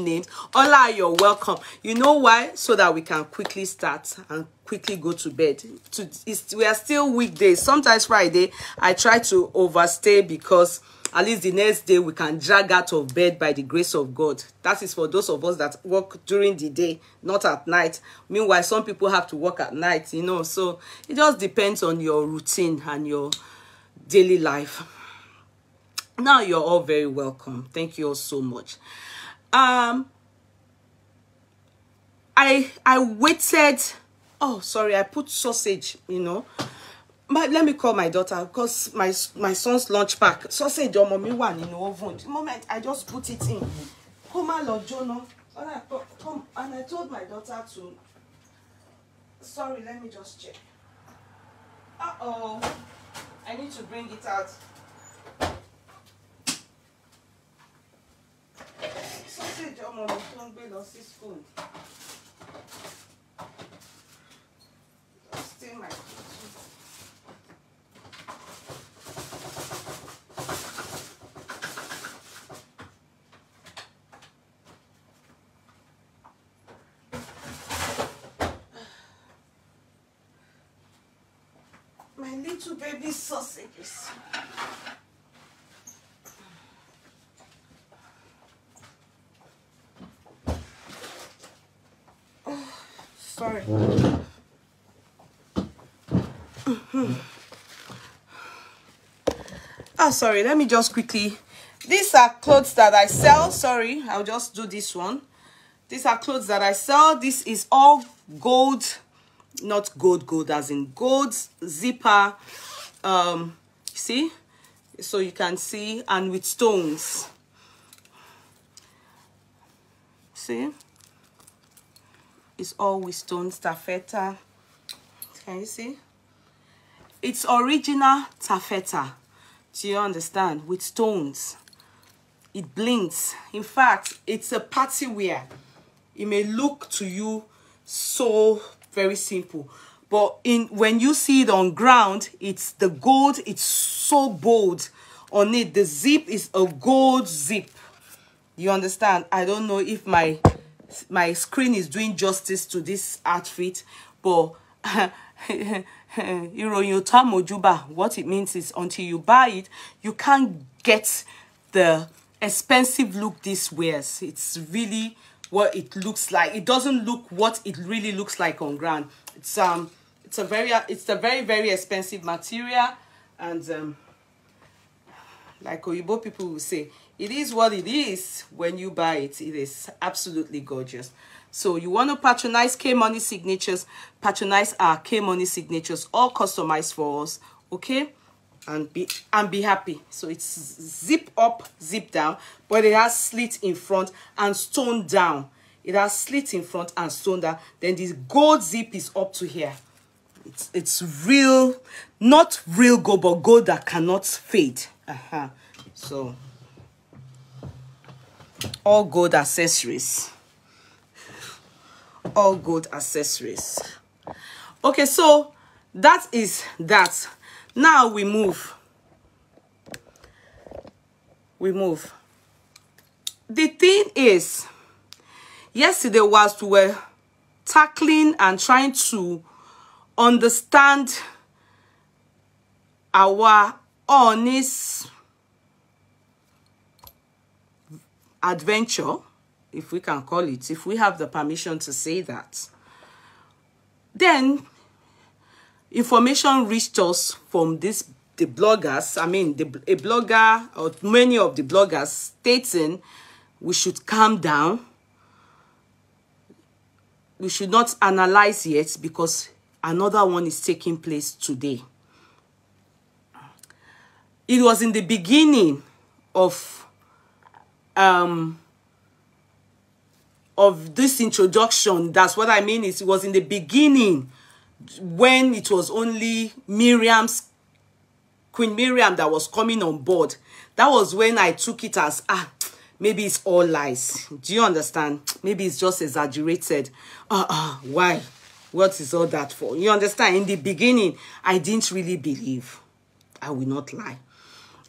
names. Ola, you're welcome. You know why? So that we can quickly start and quickly go to bed. We are still weekdays. Sometimes Friday, I try to overstay because at least the next day we can drag out of bed by the grace of God. That is for those of us that work during the day, not at night. Meanwhile, some people have to work at night, you know. So it just depends on your routine and your daily life. Now you're all very welcome. Thank you all so much. I waited. Oh, sorry, I put sausage, you know. But let me call my daughter because my son's lunch pack. Sausage or mommy one in the oven. The moment I just put it in. Come on, Lord Jono. Come, and I told my daughter to. Sorry, let me just check. Uh-oh. I need to bring it out. Sausage or mommy don't be lost this spoon. Stay my my little baby sausages. Oh, sorry. Oh, sorry. Let me just quickly. These are clothes that I sell. Sorry, I'll just do this one. These are clothes that I sell. This is all gold. Not gold as in gold zipper, see, so you can see, and with stones, see, it's all with stones. Taffeta, can you see? It's original taffeta, do you understand? With stones, it blinks. In fact, it's a party wear. It may look to you so very simple, but when you see it on ground, it's the gold. It's so bold on it. The zip is a gold zip. You understand? I don't know if my screen is doing justice to this outfit, but what it means is until you buy it, you can't get the expensive look this wears. It's really what it looks like. It doesn't look what it really looks like on ground. It's a very, very expensive material, and like Oyibo people will say, it is what it is. When you buy it, it is absolutely gorgeous. So you want to patronize K Money Signatures, patronize our K Money Signatures, all customized for us, okay? And be happy. So it's zip up, zip down, but it has slit in front and stone down. It has slit in front and stone down. Then this gold zip is up to here. It's real, not real gold, but gold that cannot fade. So all gold accessories. All gold accessories. Okay, so that is that. Now we move. The thing is, yesterday whilst we were tackling and trying to understand our honest adventure, if we can call it, if we have the permission to say that, then information reached us from the bloggers. I mean, a blogger or many of the bloggers stating we should calm down. We should not analyze yet because another one is taking place today. It was in the beginning of this introduction. That's what I mean. It was in the beginning when it was only Queen Miriam that was coming on board. That was when I took it as, maybe it's all lies. Do you understand? Maybe it's just exaggerated. Why? What is all that for? You understand? In the beginning, I didn't really believe. I will not lie.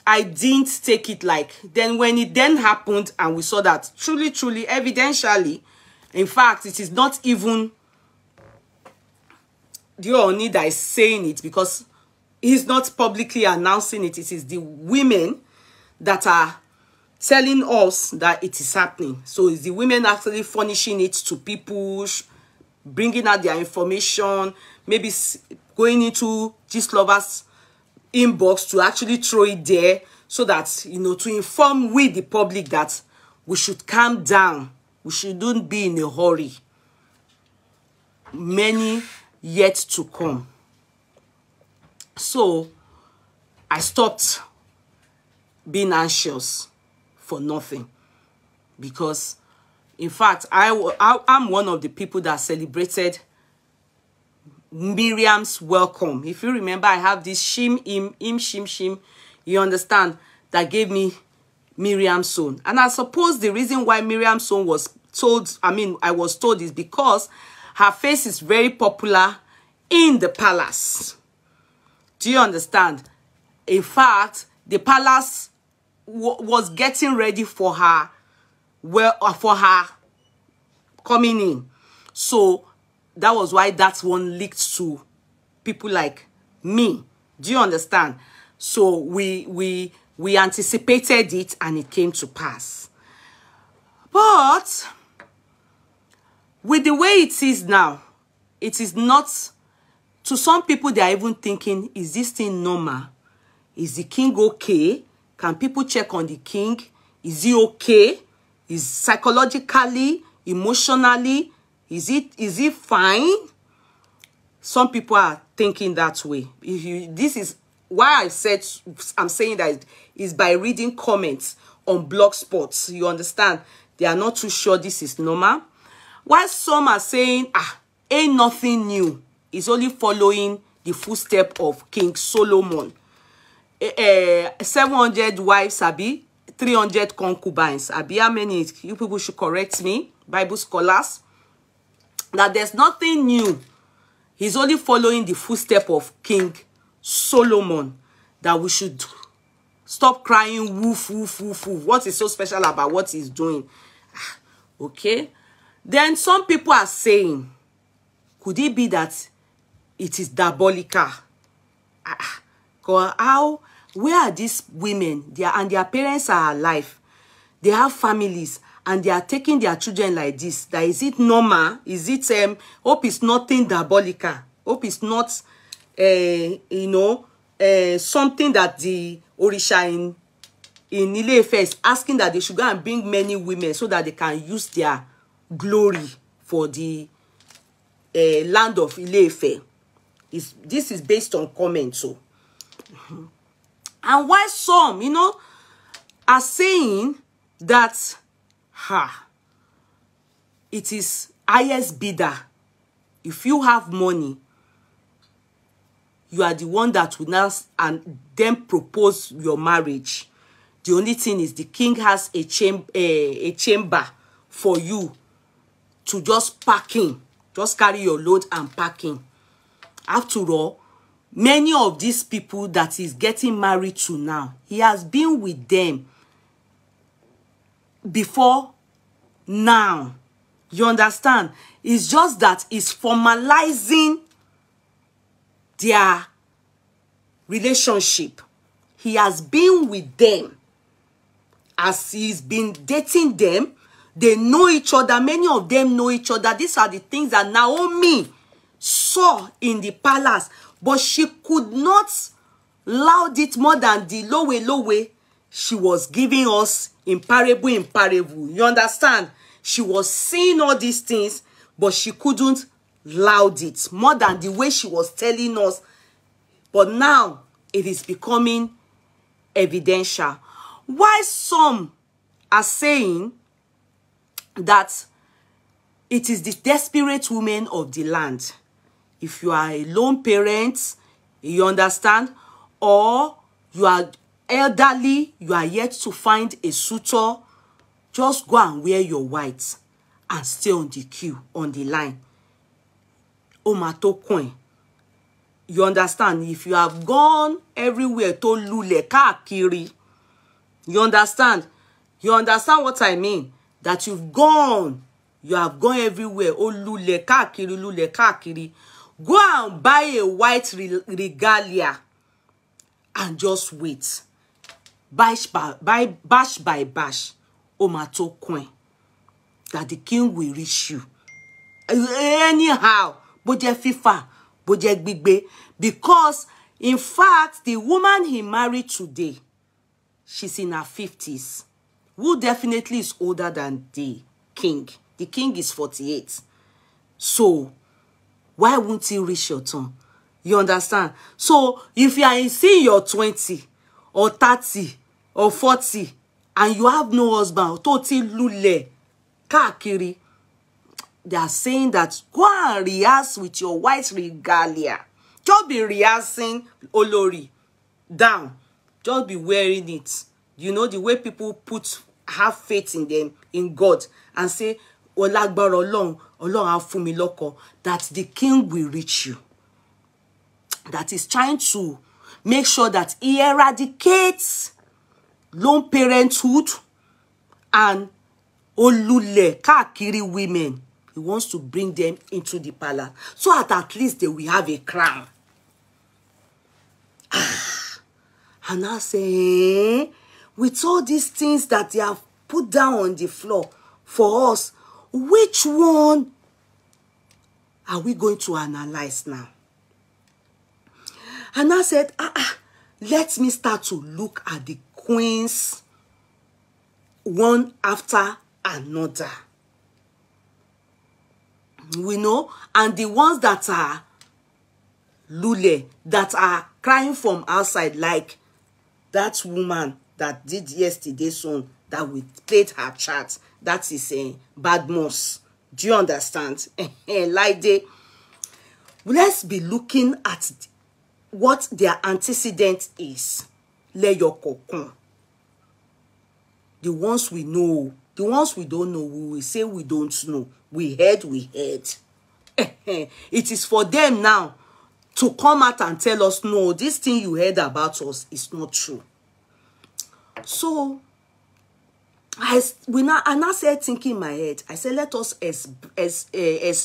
I didn't take it like, then when it then happened and we saw that truly, evidentially, in fact, it is not even the Ooni that is saying it, because he's not publicly announcing it. It is the women that are telling us that it is happening. So it's the women actually furnishing it to people, bringing out their information, maybe going into Gist Lovers inbox to actually throw it there, so that, you know, to inform we the public that we should calm down. We shouldn't be in a hurry. Many yet to come. So I stopped being anxious for nothing, because in fact I'm one of the people that celebrated Miriam's welcome. If you remember, I have this shim shim, you understand, that gave me Miriam's son. And I suppose the reason why Miriam's son was told, I was told, is because her face is very popular in the palace. Do you understand? In fact, the palace was getting ready for her, for her coming in. So that was why that one leaked to people like me. Do you understand? So we anticipated it and it came to pass. But with the way it is now, it is not. To some people, they are even thinking, is this thing normal? Is the king okay? Can people check on the king? Is he okay? Is psychologically, emotionally, is it fine? Some people are thinking that way. This is why I'm saying that is by reading comments on Blogspot. You understand? They are not too sure this is normal. While some are saying, ain't nothing new. It's only following the footstep of King Solomon. 700 wives, Abi, 300 concubines. Abi, how many? You people should correct me, Bible scholars. That there's nothing new. He's only following the footstep of King Solomon. That we should stop crying woof, woof, woof, woof. What is so special about what he's doing? Okay. Then some people are saying, could it be that it is diabolical? Where are these women? Their parents are alive. They have families and they are taking their children like this. That is it normal? Is it hope it's nothing diabolical? Hope it's not something that the Orisha in Ile-Ife is asking that they should go and bring many women so that they can use their glory for the land of Ile-Ife. This is based on comments. So. And why some, are saying that it is highest bidder. If you have money, you are the one that will now and then propose your marriage. The only thing is the king has a chamber for you to just pack in. Just carry your load and pack in. After all, many of these people that he's getting married to now, he has been with them before now. You understand? It's just that he's formalizing their relationship. He has been with them. As he's been dating them, they know each other. Many of them know each other. These are the things that Naomi saw in the palace. But she could not loud it more than the lowe she was giving us in parable. You understand? She was seeing all these things, but she couldn't loud it more than the way she was telling us. But now it is becoming evidential. Why some are saying that it is the desperate women of the land. If you are a lone parent, you understand, or you are elderly, you are yet to find a suitor, just go and wear your white and stay on the queue, on the line. Omato coin. You understand? If you have gone everywhere to lule káàkiri, you understand? You understand what I mean? That you've gone, you have gone everywhere. Oh, lule káàkiri. Go and buy a white regalia and just wait. Bash by bash. Omato coin. That the king will reach you. Anyhow, boje FIFA, boje gbigbe. Because, in fact, the woman he married today, she's in her 50s. Who definitely is older than the king. The king is 48. So, why won't he reach your turn? You understand? So, if you are in your 20 or 30 or 40 and you have no husband, toti lule, kakiri, they are saying that go and rehearse with your white regalia. Just be rehearsing Olori down. Just be wearing it. You know the way people have faith in them, in God, and say, Olagbara Ọlọ́run, Ọlọ́run á fún mi lọ́kọ, that the king will reach you. That is trying to make sure that he eradicates lone parenthood and olule káàkiri women. He wants to bring them into the palace so that at least they will have a crown. And I say, with all these things that they have put down on the floor for us, which one are we going to analyze now? And I said, let me start to look at the queens one after another. We know, and the ones that are lule, that are crying from outside, like that woman that did yesterday's song that we played her chat. That is a Badmus. Do you understand? Like let's be looking at what their antecedent is. Lay your cocoon. The ones we know, the ones we don't know, we will say we don't know. We heard. It is for them now to come out and tell us, no, this thing you heard about us is not true. So, I now said, thinking in my head, I said, let us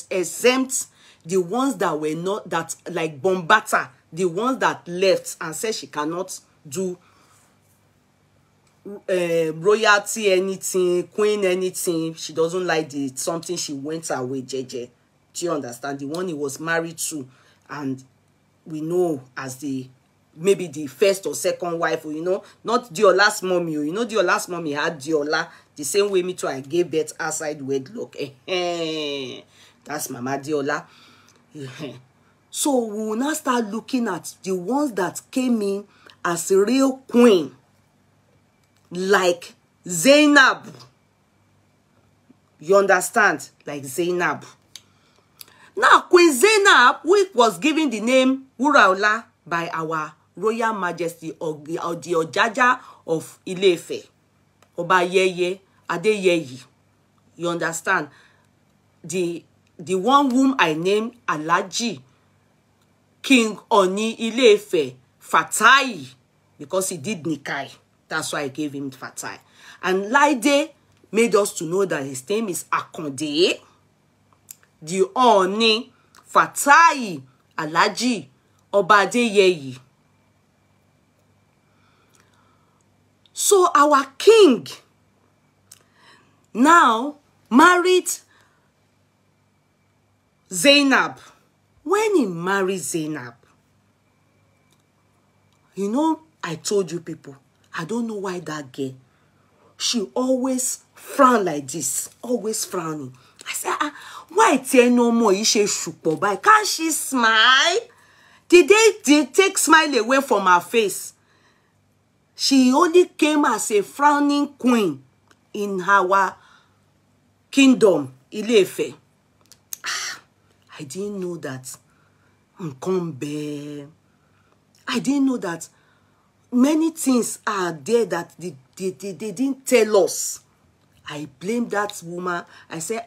exempt the ones that were not, that like Bombata, the ones that left and said she cannot do royalty anything, queen anything. She doesn't like the something, she went away, JJ. Do you understand? The one he was married to, and we know as the maybe the first or second wife, you know, not Diola's mommy. You know, Diola's mommy had Diola the same way me too. I gave birth outside wedlock. That's Mama Diola. So we will now start looking at the ones that came in as a real queen, like Zainab. You understand? Like Zainab. Now, Queen Zainab, which was given the name Wuraola by our Royal Majesty of the Ojaja of Ile-Ife, Oba Yeye Adeyeyi. You understand? The one whom I named Alhaji King Ooni Ile-Ife Fatai, because he did Nikai. That's why I gave him Fatai. And Laide made us to know that his name is Akonde. The Ooni Fatai Alhaji Oba Adeyeyi. So our king now married Zainab. When he married Zainab, you know, I told you people, I don't know why that girl, she always frown like this, always frowning. I said, why tell no more? Can't she smile? Did they take smile away from her face? She only came as a frowning queen in our kingdom, Ile-Ife. I didn't know that. I didn't know that many things are there that they didn't tell us. I blame that woman. I said,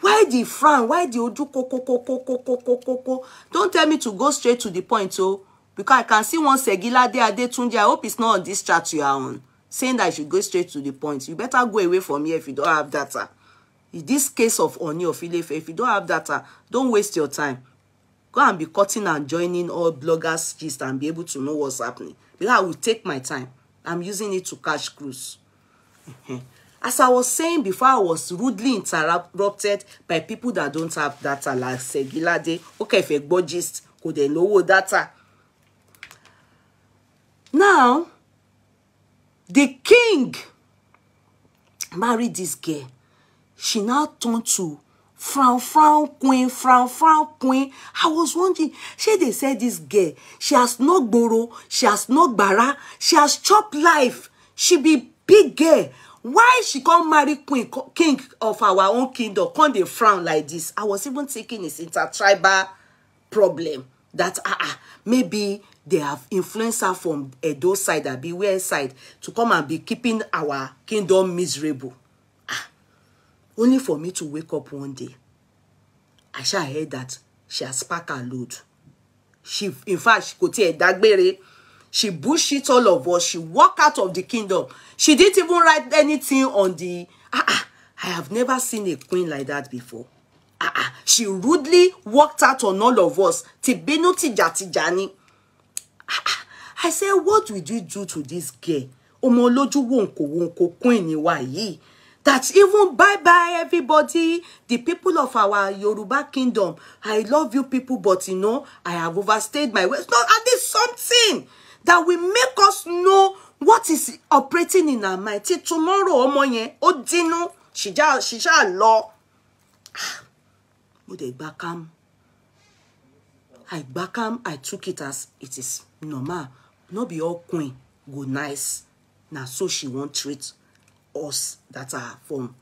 Why the frown? Why the oju koko? Don't tell me to go straight to the point, oh. Because I can see one Segila there, Adetunji. I hope it's not on this chat you are on, saying that I should go straight to the point. You better go away from here if you don't have data. In this case of Ooni of Ile-IFe, if you don't have data, don't waste your time. Go and be cutting and joining all bloggers' gist and be able to know what's happening. Because I will take my time. I'm using it to catch cruise. As I was saying before, I was rudely interrupted by people that don't have data, like Segilade. Okay, if you go gist, go then lower data. Now, the king married this girl. She now turned to frown queen. I was wondering, they said this girl, she has no gboro, she has no bara, she has chopped life. She be big girl. Why she can't marry king of our own kingdom? Can't they frown like this? I was even thinking it's intertribal problem. That maybe they have influenced her from Edo side, or Beware side, to come and be keeping our kingdom miserable. Only for me to wake up one day, I shall hear that she has packed her load. In fact, she could tell Dagbere. She bullshit all of us. She walked out of the kingdom. She didn't even write anything on the... I have never seen a queen like that before. She rudely walked out on all of us. Tibinu tijani. I said, what did you do to this girl? Omoloju wonko queen ni wa yi. That even bye-bye everybody, the people of our Yoruba kingdom. I love you people, but you know, I have overstayed my ways. No, at least something that will make us know what is operating in our mind. Till tomorrow, omoye, odino, shija law. I took it as it is normal. Not be all queen go nice. Now so she won't treat us that are from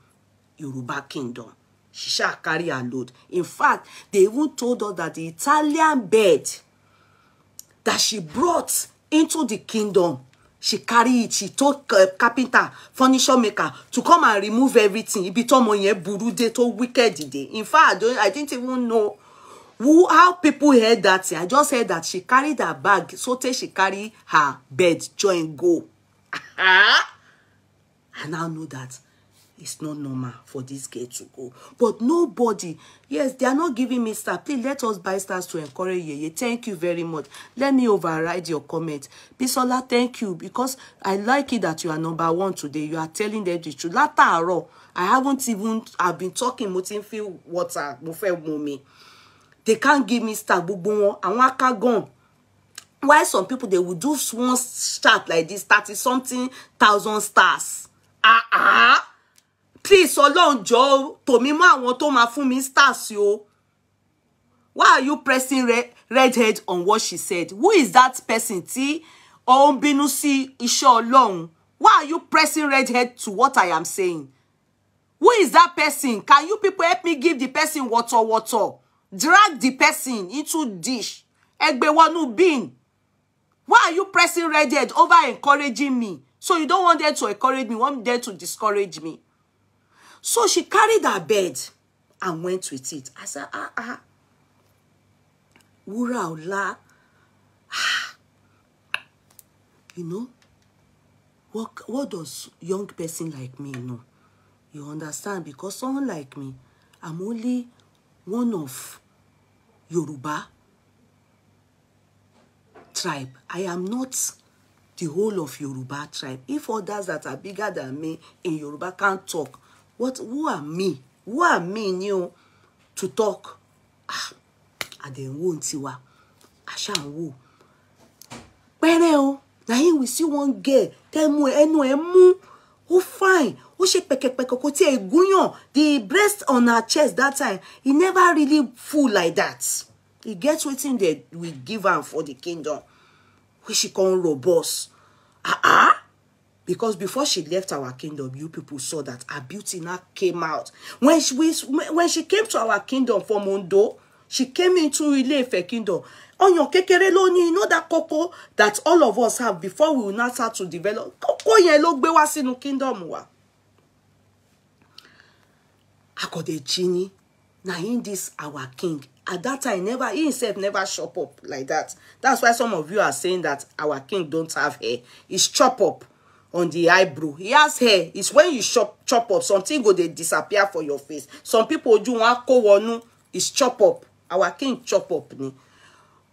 Yoruba kingdom. She shall carry her load. In fact, they even told her that the Italian bed that she brought into the kingdom, she carried it. She told carpenter, furniture maker to come and remove everything. It become burude to wicked day. In fact, I didn't even know how people heard that. I just heard that she carried her bag. So she carried her bed, join go. I now know that it's not normal for this girl to go. But nobody, yes, they are not giving me stars. Please let us buy stars to encourage you. Thank you very much. Let me override your comment. Bisola, thank you, because I like it that you are #1 today. You are telling them the truth. Lataro, I've been talking, motin feel water, mummy. They can't give me star. And waka gone. Why some people, they will do one start like this, 30-something thousand stars. Please, Ọlọ́run jọ̀ọ́, to me ma àwọn tó máa fún mi stars yo. Why are you pressing red head on what she said? Who is that person? Tí ó ń bínú sí iṣẹ́ Ọlọ́run. Why are you pressing red head to what I am saying? Who is that person? Can you people help me give the person water? Drag the person into dish. Egbewanu bin. Why are you pressing red head over encouraging me? So you don't want them to encourage me, you want them to discourage me. So she carried her bed and went with it. I said, Wura Ola. You know, what does young person like me know? You understand? Because someone like me, I'm only one of Yoruba tribe. I am not the whole of Yoruba tribe. If others that are bigger than me in Yoruba can't talk, who are me? Who are me new to talk? I then won't see what I shall woo. Now we see one girl. Tell me, emu. Oh fine. Oh she the breast on her chest that time. It never really full like that. It gets waiting there. We give her for the kingdom. Where she call robust. Because before she left our kingdom, you people saw that her beauty now came out. When she came to our kingdom from Ondo, she came into Ile-Ife kingdom. On your kekere loni, you know that cocoa that all of us have before we will not start to develop. Cocoa yen lo gbe wa sinu kingdom wa. Akode chini, Now in this our king. At that time, he himself never chop up like that. That's why some of you are saying that our king don't have hair. He's chop up on the eyebrow. He has hair. It's when you chop up, something go they disappear for your face. Some people do want ko wonu. It's chop up. Our king chop up ni.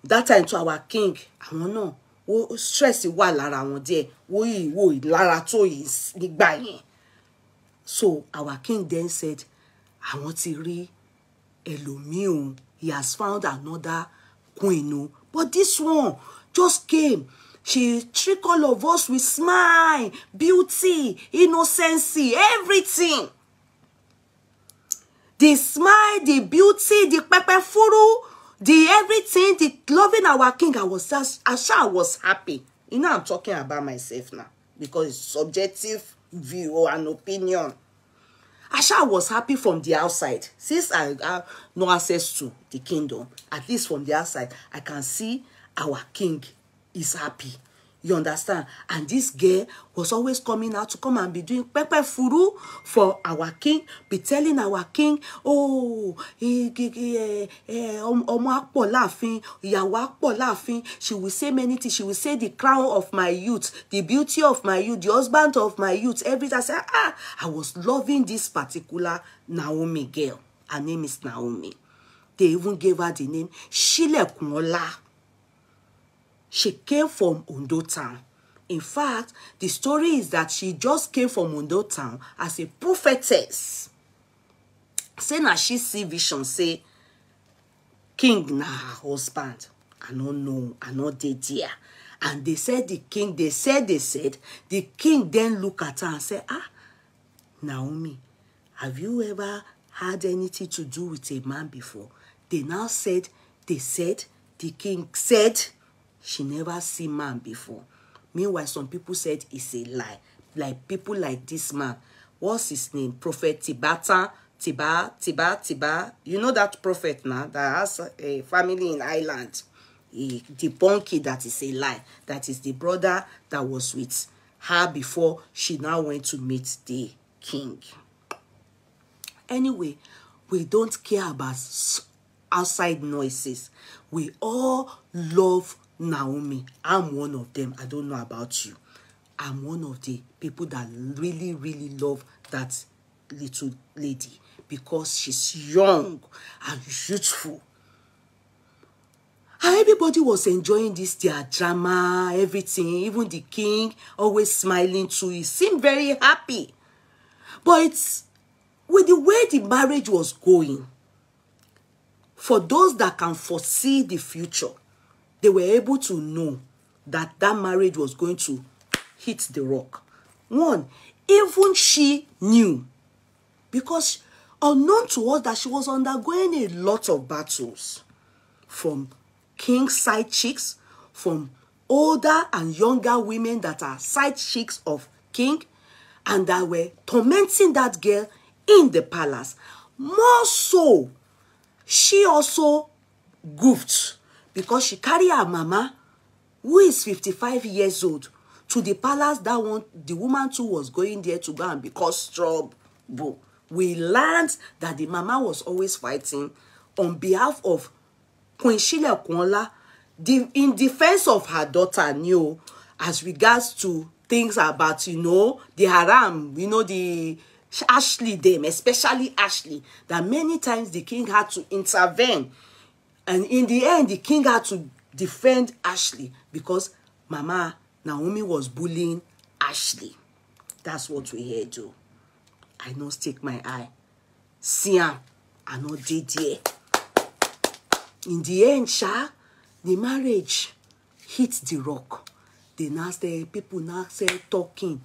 That time to our king, I don't know. Wo stress wà lára wọn díẹ̀. Wo lára tó is nígbà yẹn. So our king then said, I want to rí ẹlòmíì. He has found another queen. But this one just came. She tricked all of us with smile, beauty, innocency, everything. The smile, the beauty, the pepper furu, the everything, the loving our king. I was happy. You know, I'm talking about myself now because it's subjective view and opinion. I was happy from the outside. Since I have no access to the kingdom, at least from the outside, I can see our king is happy. You understand? And this girl was always coming out to come and be doing pepper furu for our king, be telling our king, oh, she will say many things. She will say the crown of my youth, the beauty of my youth, the husband of my youth. Every time I say, I was loving this particular Naomi girl. Her name is Naomi. They even gave her the name Shilekunola. She came from Ondo town. In fact, the story is that she just came from Ondo town as a prophetess. Saying that she see vision, say, king na her husband. I don't know, I know they dear. And they said the king, they said, the king then look at her and say, Naomi, have you ever had anything to do with a man before? They now said, the king said, she never seen man before. Meanwhile, some people said it's a lie. Like people like this man. What's his name? Prophet Tiba. You know that prophet now that has a family in Ireland. He debunked that is a lie. That is the brother that was with her before she now went to meet the king. Anyway, we don't care about outside noises. We all love Naomi. I'm one of them. I don't know about you. I'm one of the people that really, really love that little lady because she's young and youthful. And everybody was enjoying this, their drama, everything. Even the king always smiling too. He seemed very happy. But it's with the way the marriage was going, for those that can foresee the future, they were able to know that that marriage was going to hit the rock. One, even she knew, because unknown to us that she was undergoing a lot of battles from king's side chicks, from older and younger women that are side chicks of king, and that were tormenting that girl in the palace. More so, she also goofed, because she carried her mama, who is 55 years old, to the palace. That one, the woman too was going there to go and because trouble. We learned that the mama was always fighting on behalf of Queen Shilekunola, in defense of her daughter, as regards to things about, the haram, the Ashley them, especially Ashley, that many times the king had to intervene. And in the end, the king had to defend Ashley because Mama Naomi was bullying Ashley. That's what we here do. I know stick my eye. See I know did there. In the end, the marriage hit the rock. People now say talking.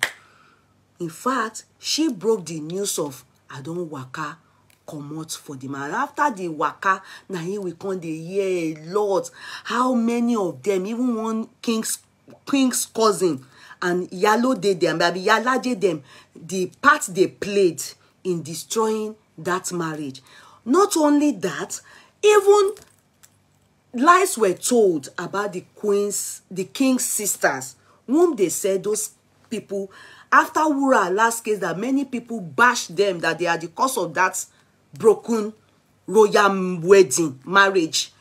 In fact, she broke the news of I don't waka come out for the man. After the waka, now here we come the hear a lot. How many of them, even one king's cousin and Yalo did them, baby Yala did them, the part they played in destroying that marriage. Not only that, even lies were told about the king's sisters, whom they said those people, after Wura last case, that many people bashed them, that they are the cause of that broken royal wedding, marriage.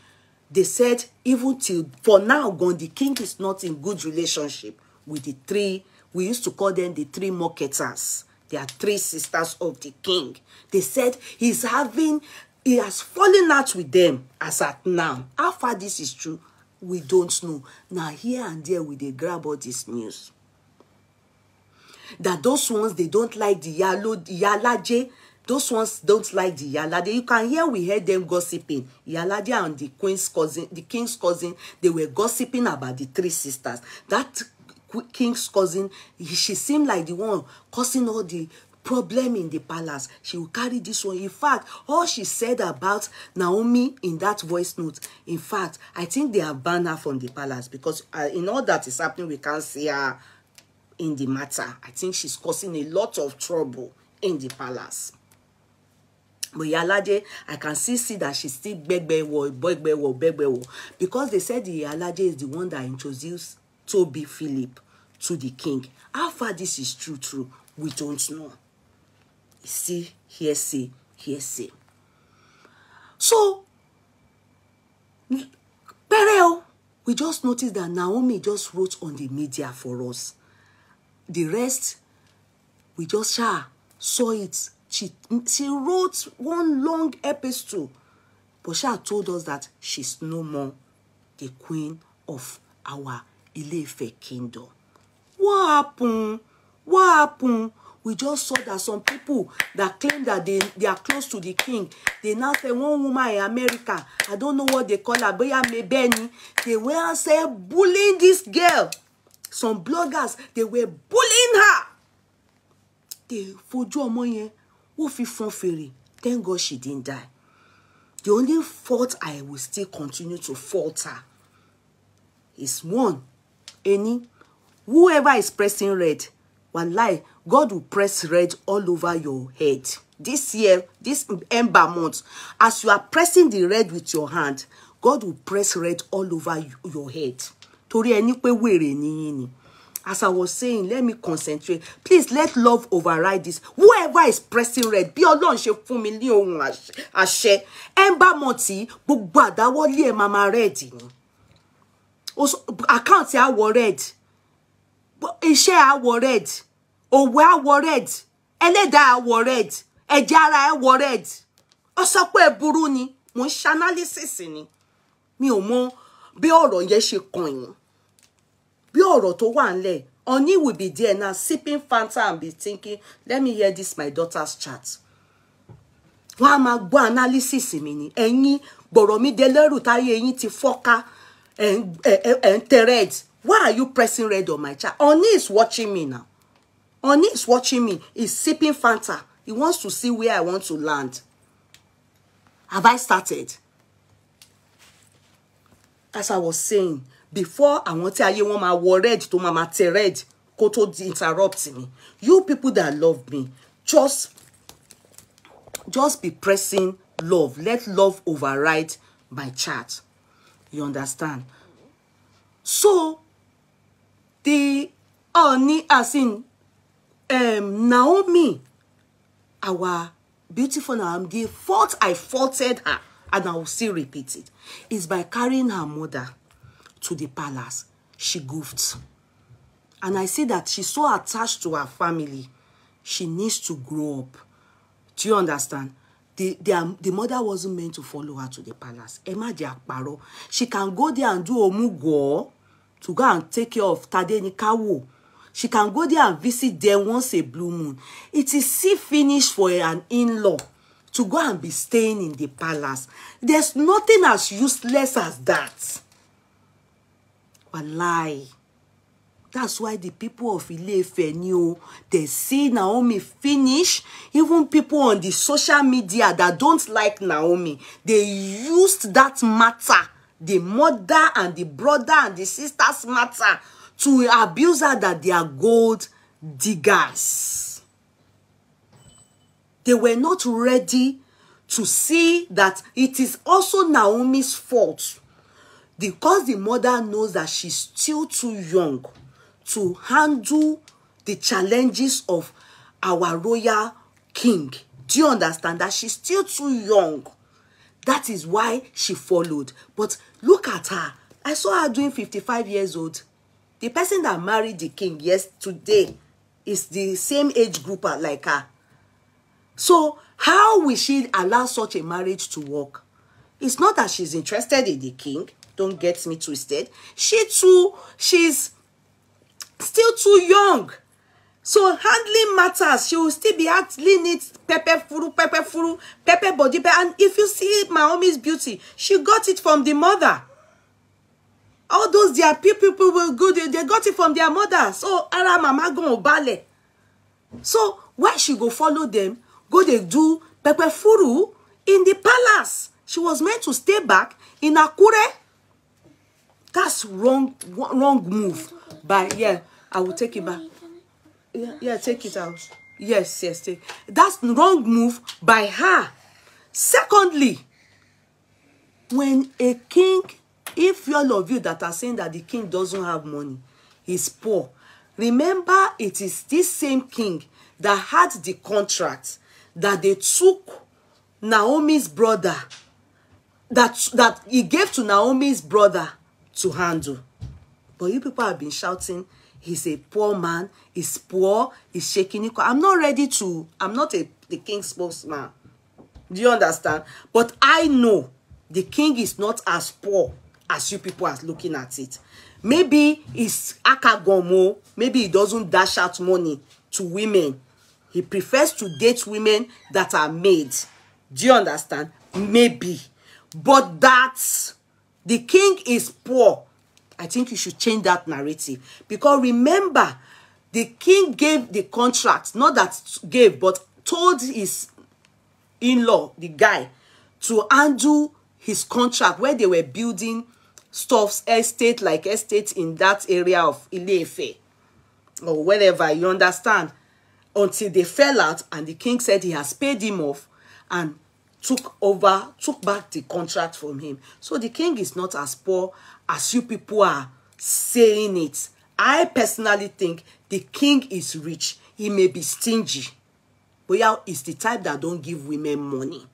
They said even till for now gone, the king is not in good relationship with the three. We used to call them the three marketers. They are three sisters of the king. They said he has fallen out with them as at now. How far this is true, we don't know. Now here and there we they grab all this news. That those ones, they don't like the Yalaje. Those ones don't like the Yalaje. You can hear we heard them gossiping. Yalaje and the queen's cousin, the king's cousin, they were gossiping about the three sisters. That king's cousin, she seemed like the one causing all the problem in the palace. She will carry this one. In fact, all she said about Naomi in that voice note, in fact, I think they have banned her from the palace because in all that is happening, we can't see her in the matter. I think she's causing a lot of trouble in the palace. But Yalaje, I can see that she's still begbewo, because they said the Yalaje is the one that introduced Toby Philip to the king. How far this is true, we don't know. You see, hearsay. So, Pereo, we just noticed that Naomi just wrote on the media for us. The rest, we just saw it. She wrote one long epistle, but she told us that she's no more the queen of our Ile-Ife kingdom. What happened? We just saw that some people that claim that they are close to the king, they now say one woman in America, I don't know what they call her, but Benny, they were saying bullying this girl. Some bloggers, they were bullying her. They fojú ọmọ yẹn, wọ́n fi fọn fèrè. Thank God she didn't die. The only fault I will still continue to fault her is one, whoever is pressing red, wallahi, God will press red all over your head. This year, this Ember month, as you are pressing the red with your hand, God will press red all over your head. Torí ẹni pé wèrè ni yín ni. As I was saying, let me concentrate. Please let love override this. Whoever is pressing red, bí Ọlọ́run ṣe fún mi ní ohun àṣẹ. Ember month, gbogbo àdáwọ́lé ẹ máa red ni. Account ya wọ red. Iṣẹ́ á wọ red. Òwe á wọ red. Ẹlẹ́dàá á wọ red. Ẹ̀jẹ̀ ara ẹ wọ red. Ó sọ pé ẹ burú ni. Mo ń ṣe analysis ni. Mi ò mọ̀ bí ọ̀rọ̀ yẹn ṣe kàn yín. Bí ọ̀rọ̀ tó wà ńlẹ̀. Oni will be there now sipping Fanta and be thinking, let me hear this my daughter's chat. Wọ́n á máa gbọ́ analysis mi ni. Ẹ̀yin gbọ̀rọ̀ mi dé lẹ́rù táyé yín ti fọ́ká. And red. Why are you pressing red on my chat? Oni is watching me now. Oni is watching me. He's sipping Fanta. He wants to see where I want to land. Have I started? As I was saying, before I want to tell you my red to mama red, koto interrupt me. You people that love me, just be pressing love. Let love override my chat. You understand? So, the Oni, as in Naomi, our beautiful Naomi, the fault I faulted her, and I will still repeat it, is by carrying her mother to the palace. She goofed. And I see that she's so attached to her family. She needs to grow up. Do you understand? The mother wasn't meant to follow her to the palace. Emma Diakparo. She can go there and do omugo to go and take care of Tadenikawo. She can go there and visit them once a blue moon. It is see finish for an in-law to go and be staying in the palace. There's nothing as useless as that. Wallahi. That's why the people of Ile-Ife knew they see Naomi finish. Even people on the social media that don't like Naomi, they used that matter, the mother and the brother and the sister's matter, to abuse her that they are gold diggers. They were not ready to see that it is also Naomi's fault, because the mother knows that she's still too young to handle the challenges of our royal king. Do you understand that she's still too young? That is why she followed. But look at her. I saw her doing 55 years old. The person that married the king, yes, today, is the same age group like her. So how will she allow such a marriage to work? It's not that she's interested in the king. Don't get me twisted. She's still too young. So handling matters, she will still be handling it pepper body. And if you see Naomi's beauty, she got it from the mother. All those their people were good, they got it from their mother. So ara mama go obale. So why she go follow them? Go they do pepper furu in the palace. She was meant to stay back in Akure. That's wrong move. But yeah, I will take it back. Yeah, take it out. Yes, take. That's wrong move by her. Secondly, when a king, if all of you that are saying that the king doesn't have money, he's poor, remember it is this same king that had the contract that they took Naomi's brother, that he gave to Naomi's brother to handle. But you people have been shouting, he's a poor man, he's poor, he's shaking. I'm not the king's spokesman. Do you understand? But I know the king is not as poor as you people are looking at it. Maybe it's akagomo, maybe he doesn't dash out money to women. He prefers to date women that are maids. Do you understand? Maybe. But that's, the king is poor. I think you should change that narrative. Because remember, the king gave the contract, not that gave, but told his in-law, the guy, to undo his contract where they were building stuffs, estate in that area of Ile-Ife or wherever, you understand? Until they fell out and the king said he has paid him off and took back the contract from him. So the king is not as poor as you people are saying it. I personally think the king is rich. He may be stingy, but yeah, he's the type that don't give women money.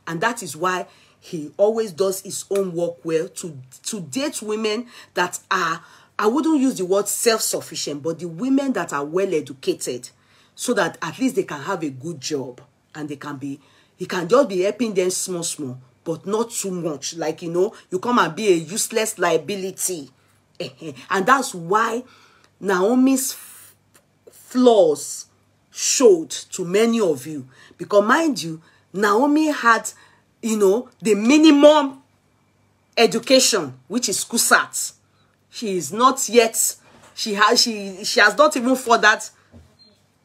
And that is why he always does his own work well to date women that are, I wouldn't use the word self-sufficient, but the women that are well educated, so that at least they can have a good job and they can be, he can just be helping them small, but not too much. Like, you know, you come and be a useless liability. And that's why Naomi's flaws showed to many of you. Because mind you, Naomi had, you know, the minimum education, which is kusat. She is not yet, she has not even furthered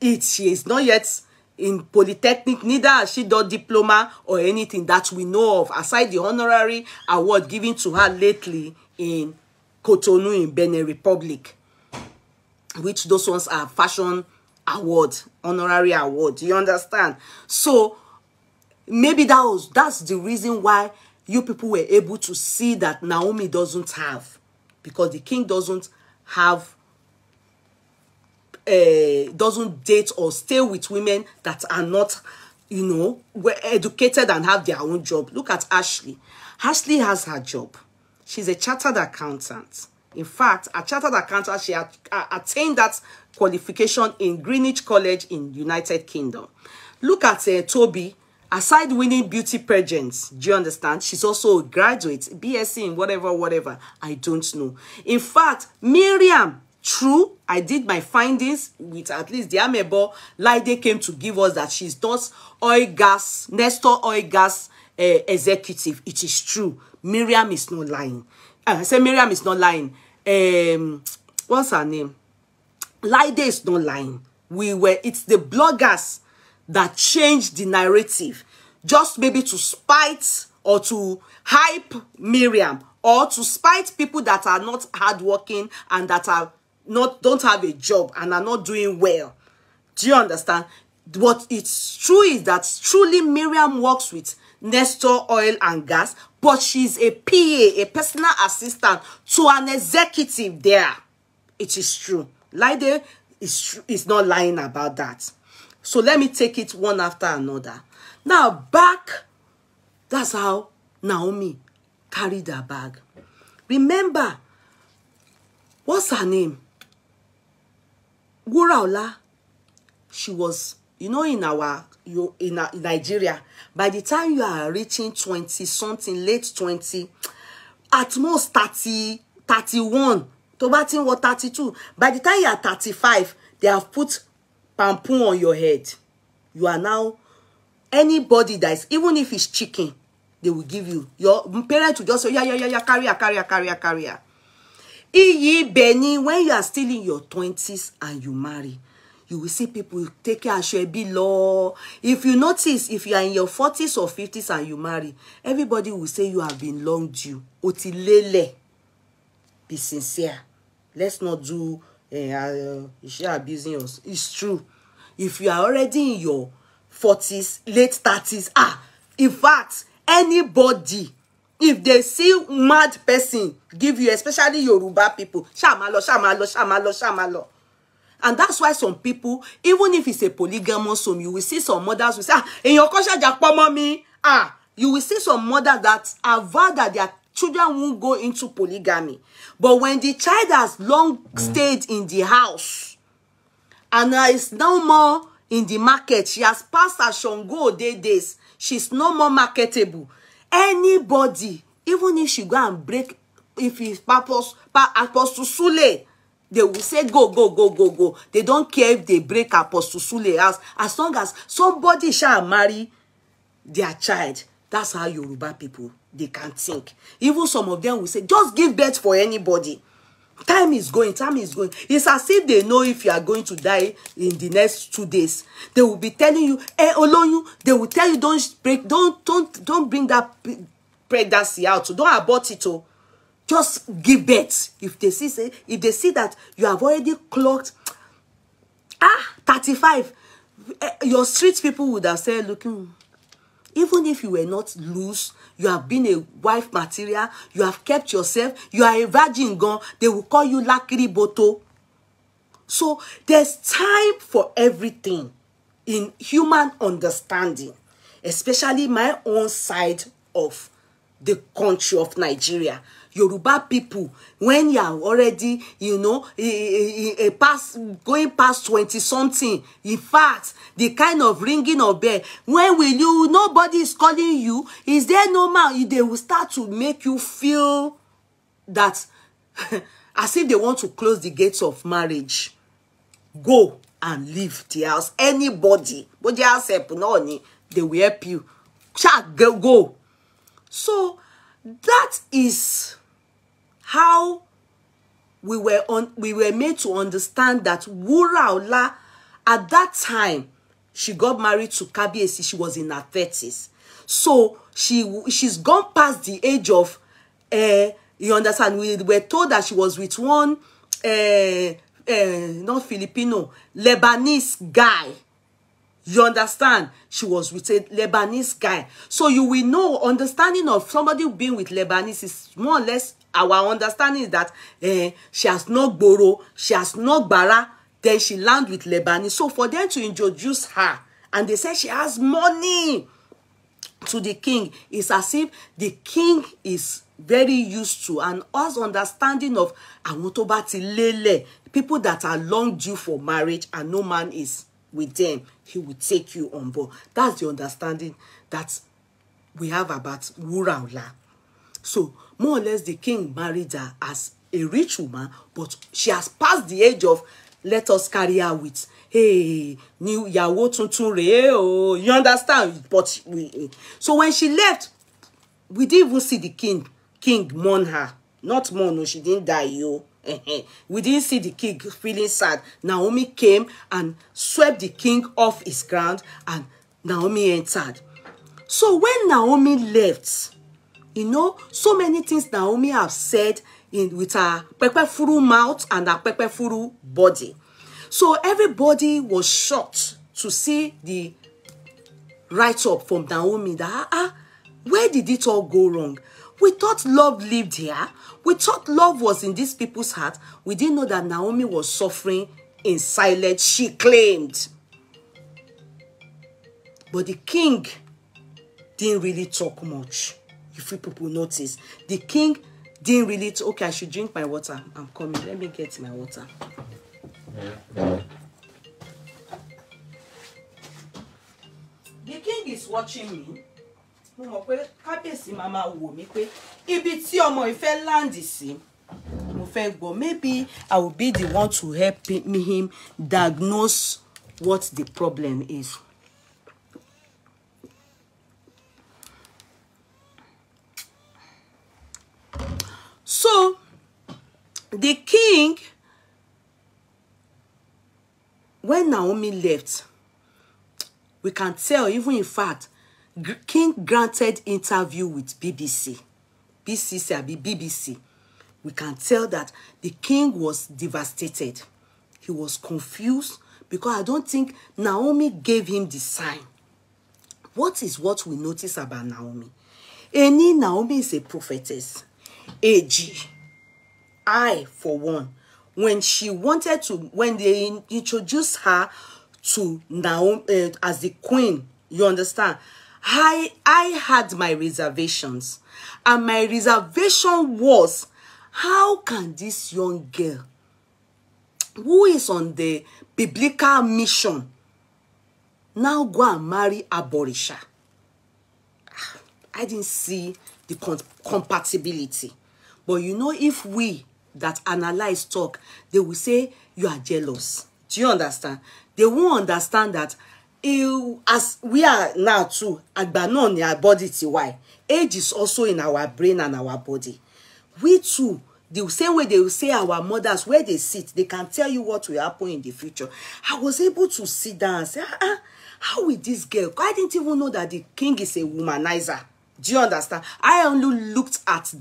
it. She is not yet in polytechnic, neither has she done diploma or anything that we know of, aside the honorary award given to her lately in Cotonou in Benin Republic, which those ones are fashion award, honorary award. You understand? So maybe that's the reason why you people were able to see that Naomi doesn't have, because the king doesn't have, doesn't date or stay with women that are not, you know, were educated and have their own job. Look at Ashley. Ashley has her job. She's a chartered accountant. In fact, a chartered accountant, she attained that qualification in Greenwich College in United Kingdom. Look at Toby. Aside winning beauty pageants, do you understand? She's also a graduate, BSc in whatever. I don't know. In fact, Miriam, true, I did my findings with at least the Amebo. Lide came to give us that she's not Nestor oil gas executive. It is true. Miriam is not lying. I say Miriam is not lying. What's her name? Lide is not lying. It's the bloggers that changed the narrative, just maybe to spite or to hype Miriam, or to spite people that are not hardworking and that are don't have a job and are not doing well. Do you understand? What it's true is that truly Miriam works with Nestor Oil and Gas, but she's a PA, a personal assistant to an executive there. It is true. Lide is not lying about that. So let me take it one after another. Now, back That's how Naomi carried her bag. Remember, what's her name? Wuraola. She was, in Nigeria, by the time you are reaching 20 something, late 20, at most 30, 31, to about 32. By the time you are 35, they have put pampu on your head. You are now, anybody that is, even if it's chicken, they will give you. Your parents will just say, yeah, carry her. Iyi Beni, when you are still in your 20s and you marry, you will see people take care of law. If you notice, if you are in your 40s or 50s and you marry, everybody will say you have been long due. Otilele. Be sincere. Let's not do abusing us. It's true. If you are already in your 40s, late 30s, in fact, anybody, if they see mad person give you, especially Yoruba people, shamalo. And that's why some people, even if it's a polygamous home, you will see some mothers will say, in your culture, mommy, you will see some mothers that avow that their children won't go into polygamy. But when the child has long stayed in the house and is no more in the market, she has passed her Shongo days, she's no more marketable. Anybody, even if she go and break, if it's Apostle Sule, they will say go. They don't care if they break Apostle Sule as long as somebody shall marry their child. That's how Yoruba people, they can think. Even some of them will say, just give birth for anybody. Time is going. It's as if they know if you are going to die in the next 2 days. They will be telling you, Oloyu, they will tell you, don't bring that pregnancy out. So don't abort it. Just give birth. If they see that you have already clocked 35, your street people would have said, looking, even if you were not loose, you have been a wife material, you have kept yourself, you are a virgin gone, they will call you Lakiri Boto. So there's time for everything in human understanding, especially my own side of the country of Nigeria. Yoruba people, when you are already, going past 20 something, in fact, the kind of ringing of bell, when will you, nobody is calling you, is there no man? They will start to make you feel that as if they want to close the gates of marriage. Go and leave the house. Anybody, but they will help you. Go. So that is how we were made to understand that Wuraola, at that time, she got married to Kabiesi. She was in her 30s. So she's gone past the age of, you understand, we were told that she was with one, not Filipino, Lebanese guy. You understand? She was with a Lebanese guy. So you will know, understanding of somebody being with Lebanese is more or less, our understanding is that she has not borrow, she has not bara, then she land with Lebanese. So for them to introduce her, and they say she has money to the king, it's as if the king is very used to and us understanding of Awotobati Lele, people that are long due for marriage and no man is with them, he will take you on board. That's the understanding that we have about Wuraola. So more or less the king married her as a rich woman, but she has passed the age of let us carry her with, hey, new yawo tuntun re o. You understand? But so when she left, we didn't even see the king mourn her. Not mourn, no, she didn't die, yo. We didn't see the king feeling sad. Naomi came and swept the king off his ground, and Naomi entered. So when Naomi left, so many things Naomi have said with her pepefuru mouth and her pepefuru body. So everybody was shocked to see the write-up from Naomi that, where did it all go wrong? We thought love lived here. We thought love was in these people's heart. We didn't know that Naomi was suffering in silence, she claimed. But the king didn't really talk much. If you people notice, the king didn't really okay, I should drink my water. I'm coming. Let me get my water. The king is watching me. Mama wo mi pé ibi tí ọmọ ìfẹ́ land sí. Mo fẹ́ gbọ́, maybe I will be the one to help him diagnose what the problem is. So, the king, when Naomi left, we can tell, even in fact, king granted interview with BBC. BBC. We can tell that the king was devastated. He was confused because I don't think Naomi gave him the sign. What is what we notice about Naomi? Naomi is a prophetess. I, for one, when they introduced her to Naomi as the queen, you understand, I had my reservations. And my reservation was, how can this young girl, who is on the biblical mission, now go and marry a Borisha? I didn't see the compatibility. But you know, if we that analyze talk, they will say you are jealous. Do you understand? They won't understand that as we are now too, agbanon in our body why age is also in our brain and our body. We too, the same way they will say our mothers, where they sit, they can tell you what will happen in the future. I was able to sit down and say, how will this girl? I didn't even know that the king is a womanizer. Do you understand? I only looked at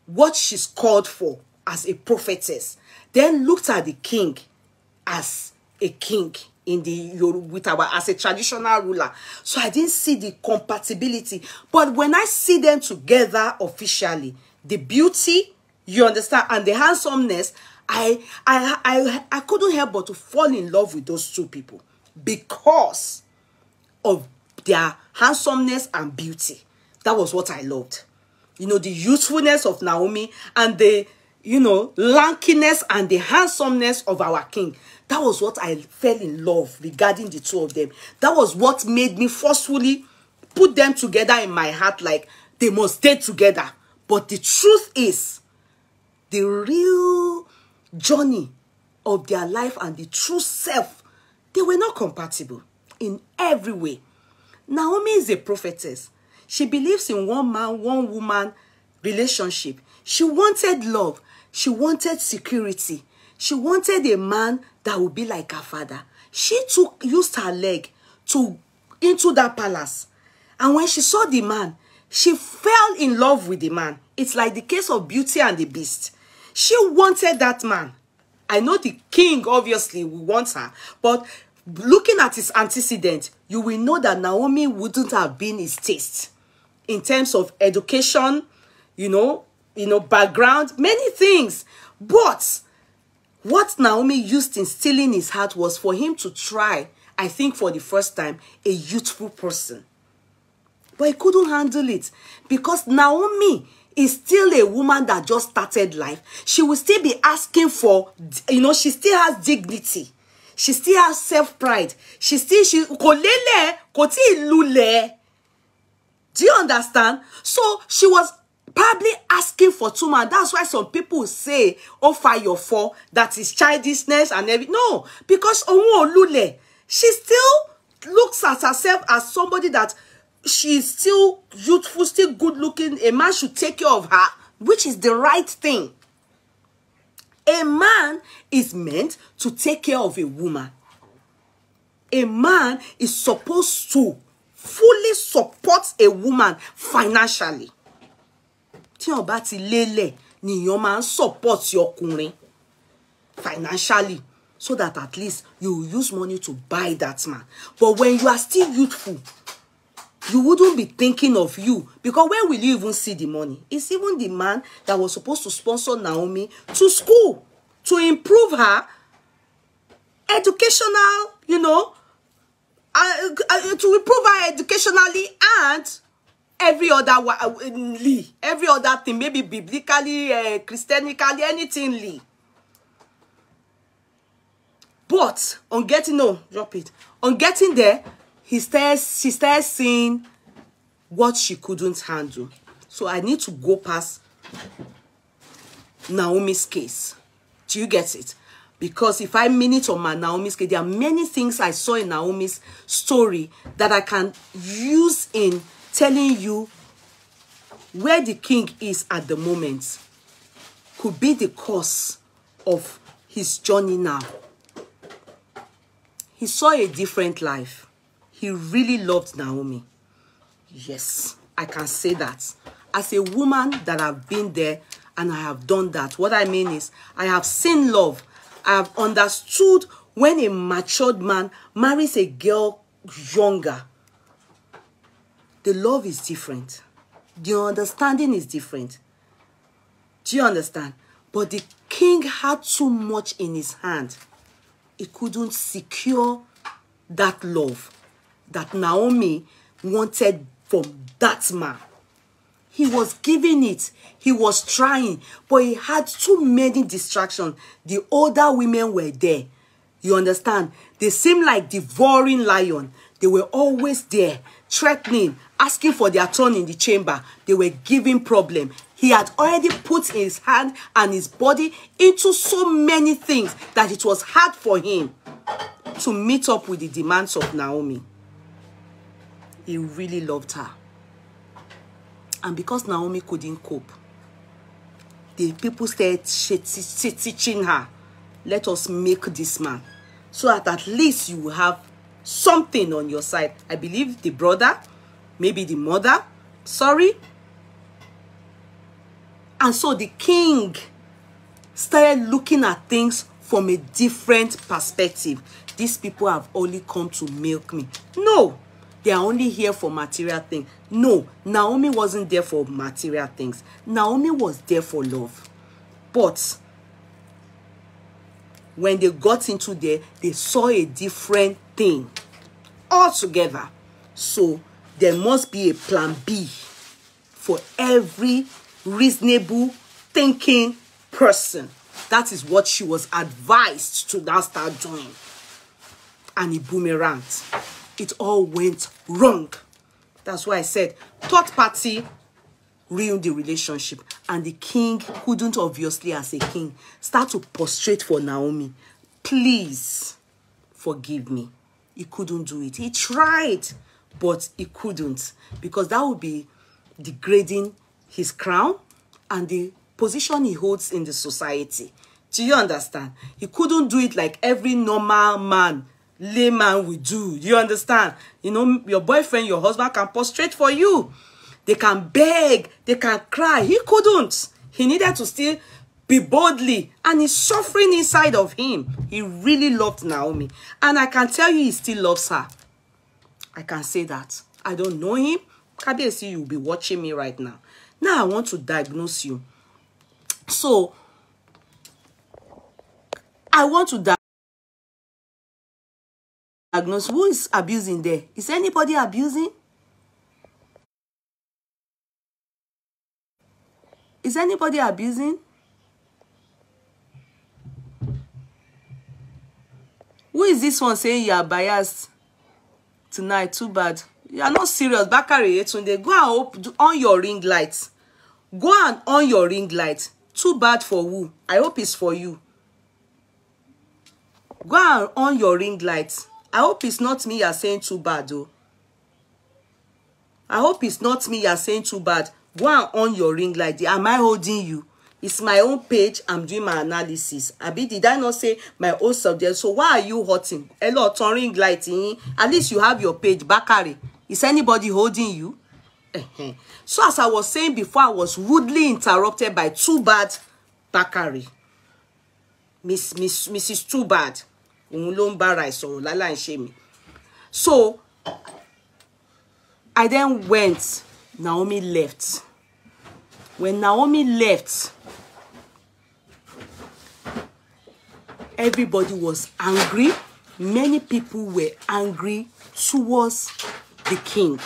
what she's called for as a prophetess, then looked at the king as a king as a traditional ruler. So I didn't see the compatibility. But when I see them together officially, the beauty, you understand, and the handsomeness, I couldn't help but to fall in love with those two people because of their handsomeness and beauty. That was what I loved. You know, the youthfulness of Naomi and the, lankiness and the handsomeness of our king. That was what I fell in love regarding the two of them. That was what made me forcefully put them together in my heart, like they must stay together. But the truth is, the real journey of their life and the true self, they were not compatible in every way. Naomi is a prophetess. She believes in one man, one woman relationship. She wanted love. She wanted security. She wanted a man that would be like her father. She used her leg into that palace. And when she saw the man, she fell in love with the man. It's like the case of Beauty and the Beast. She wanted that man. I know the king obviously will want her, but looking at his antecedent, you will know that Naomi wouldn't have been his taste in terms of education, background, many things. But what Naomi used in stealing his heart was for him to try, I think for the first time, a youthful person. But he couldn't handle it because Naomi is still a woman that just started life. She will still be asking for, she still has dignity. She still has self-pride. Do you understand? So she was probably asking for too much. That's why some people say, oh, fire for that is childishness and everything. No, because she still looks at herself as somebody that she's still youthful, still good looking. A man should take care of her, which is the right thing. A man is meant to take care of a woman. A man is supposed to fully support a woman financially. Tí o bá ti lélẹ̀ ni your man supports your ọkùnrin financially, so that at least you will use money to buy that man. But when you are still youthful, you wouldn't be thinking of you, because where will you even see the money? It's even the man that was supposed to sponsor Naomi to school to improve her educational, to improve her educationally and every other thing, maybe biblically, Christianically, anything Lee. But on getting, no, drop it. On getting there, she started seeing what she couldn't handle. So I need to go past Naomi's case. Do you get it? Because if I mean it on my Naomi's case, there are many things I saw in Naomi's story that I can use in telling you where the king is at the moment. Could be the cause of his journey now. He saw a different life. He really loved Naomi. Yes, I can say that. As a woman that have been there and I have done that, what I mean is I have seen love. I have understood when a matured man marries a girl younger. The love is different. The understanding is different. Do you understand? But the king had too much in his hand. He couldn't secure that love that Naomi wanted from that man. He was giving it. He was trying. But he had too many distractions. The older women were there. You understand? They seemed like devouring lion. They were always there, threatening, asking for their turn in the chamber. They were giving problem. He had already put his hand and his body into so many things that it was hard for him to meet up with the demands of Naomi. He really loved her. And because Naomi couldn't cope, the people started teaching her, let us make this man, so that at least you will have something on your side. I believe the brother, maybe the mother, sorry. And so the king started looking at things from a different perspective. These people have only come to milk me. No, they are only here for material things. No, Naomi wasn't there for material things. Naomi was there for love. But when they got into there, they saw a different thing altogether. So there must be a plan B for every reasonable thinking person. That is what she was advised to now start doing. And it boomeranged. It all went wrong. That's why I said third party ruined the relationship. And the king couldn't, obviously, as a king, start to prostrate for Naomi. Please forgive me. He couldn't do it. He tried, but he couldn't. Because that would be degrading his crown and the position he holds in the society. Do you understand? He couldn't do it like every normal man, layman will do. Do you understand? You know, your boyfriend, your husband can prostrate for you. They can beg, they can cry. He couldn't. He needed to still be boldly, and he's suffering inside of him. He really loved Naomi, and I can tell you he still loves her. I can say that. I don't know him. Kabiyesi, you'll be watching me right now. Now I want to diagnose you. So I want to diagnose who is abusing there. Is anybody abusing? Is anybody abusing? Who is this one saying you are biased tonight? Too bad. You are not serious. Bakari Yetunde, go and on your ring lights. Go and on your ring light. Too bad for who? I hope it's for you. Go and on your ring lights. I hope it's not me you're saying too bad, though. I hope it's not me you're saying too bad. Go and on your ring light. Am I holding you? It's my own page. I'm doing my analysis. Abi, did I not say my own subject? So why are you hurting? Hello, turn ring light in. At least you have your page. Bakari, is anybody holding you? So as I was saying before, I was rudely interrupted by Too Bad Bakari. Mrs. Too Bad. So I then went. Naomi left. When Naomi left, everybody was angry. Many people were angry towards the king.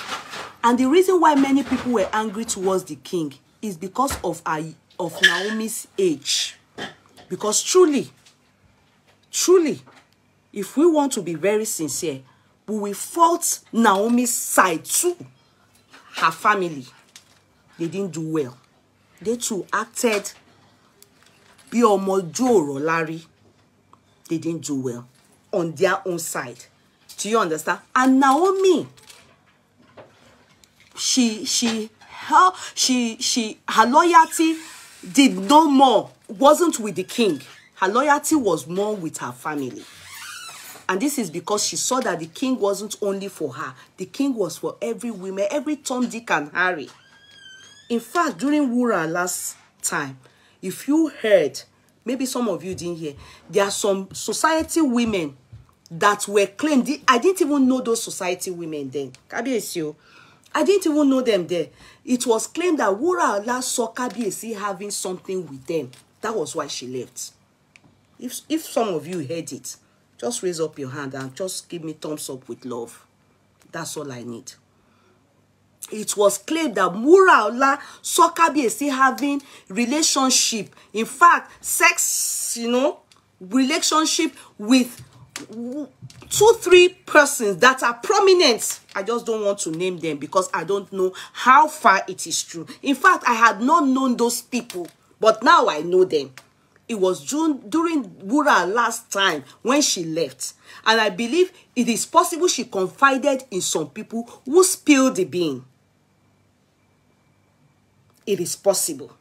And the reason why many people were angry towards the king is because of Naomi's age. Because truly, if we want to be very sincere, we will fault Naomi's side too. Her family, they didn't do well. They too acted bí ọmọ Joro Larry. They didn't do well on their own side. Do you understand? And Naomi, her loyalty did no more, wasn't with the king. Her loyalty was more with her family. And this is because she saw that the king wasn't only for her. The king was for every woman, every Tom, Dick, and Harry. In fact, during Wura last time, if you heard, maybe some of you didn't hear, there are some society women that were claimed. I didn't even know those society women then. Kabiesi, I didn't even know them there. It was claimed that Wura saw Kabiesi having something with them. That was why she left. If some of you heard it, just raise up your hand and just give me thumbs up with love. That's all I need. It was claimed that Wura saw Kabiesi having relationship. In fact, sex, relationship with 2-3 persons that are prominent. I just don't want to name them because I don't know how far it is true. In fact, I had not known those people, but now I know them. It was during Wura last time when she left. And I believe it is possible she confided in some people who spilled the bean. It is possible.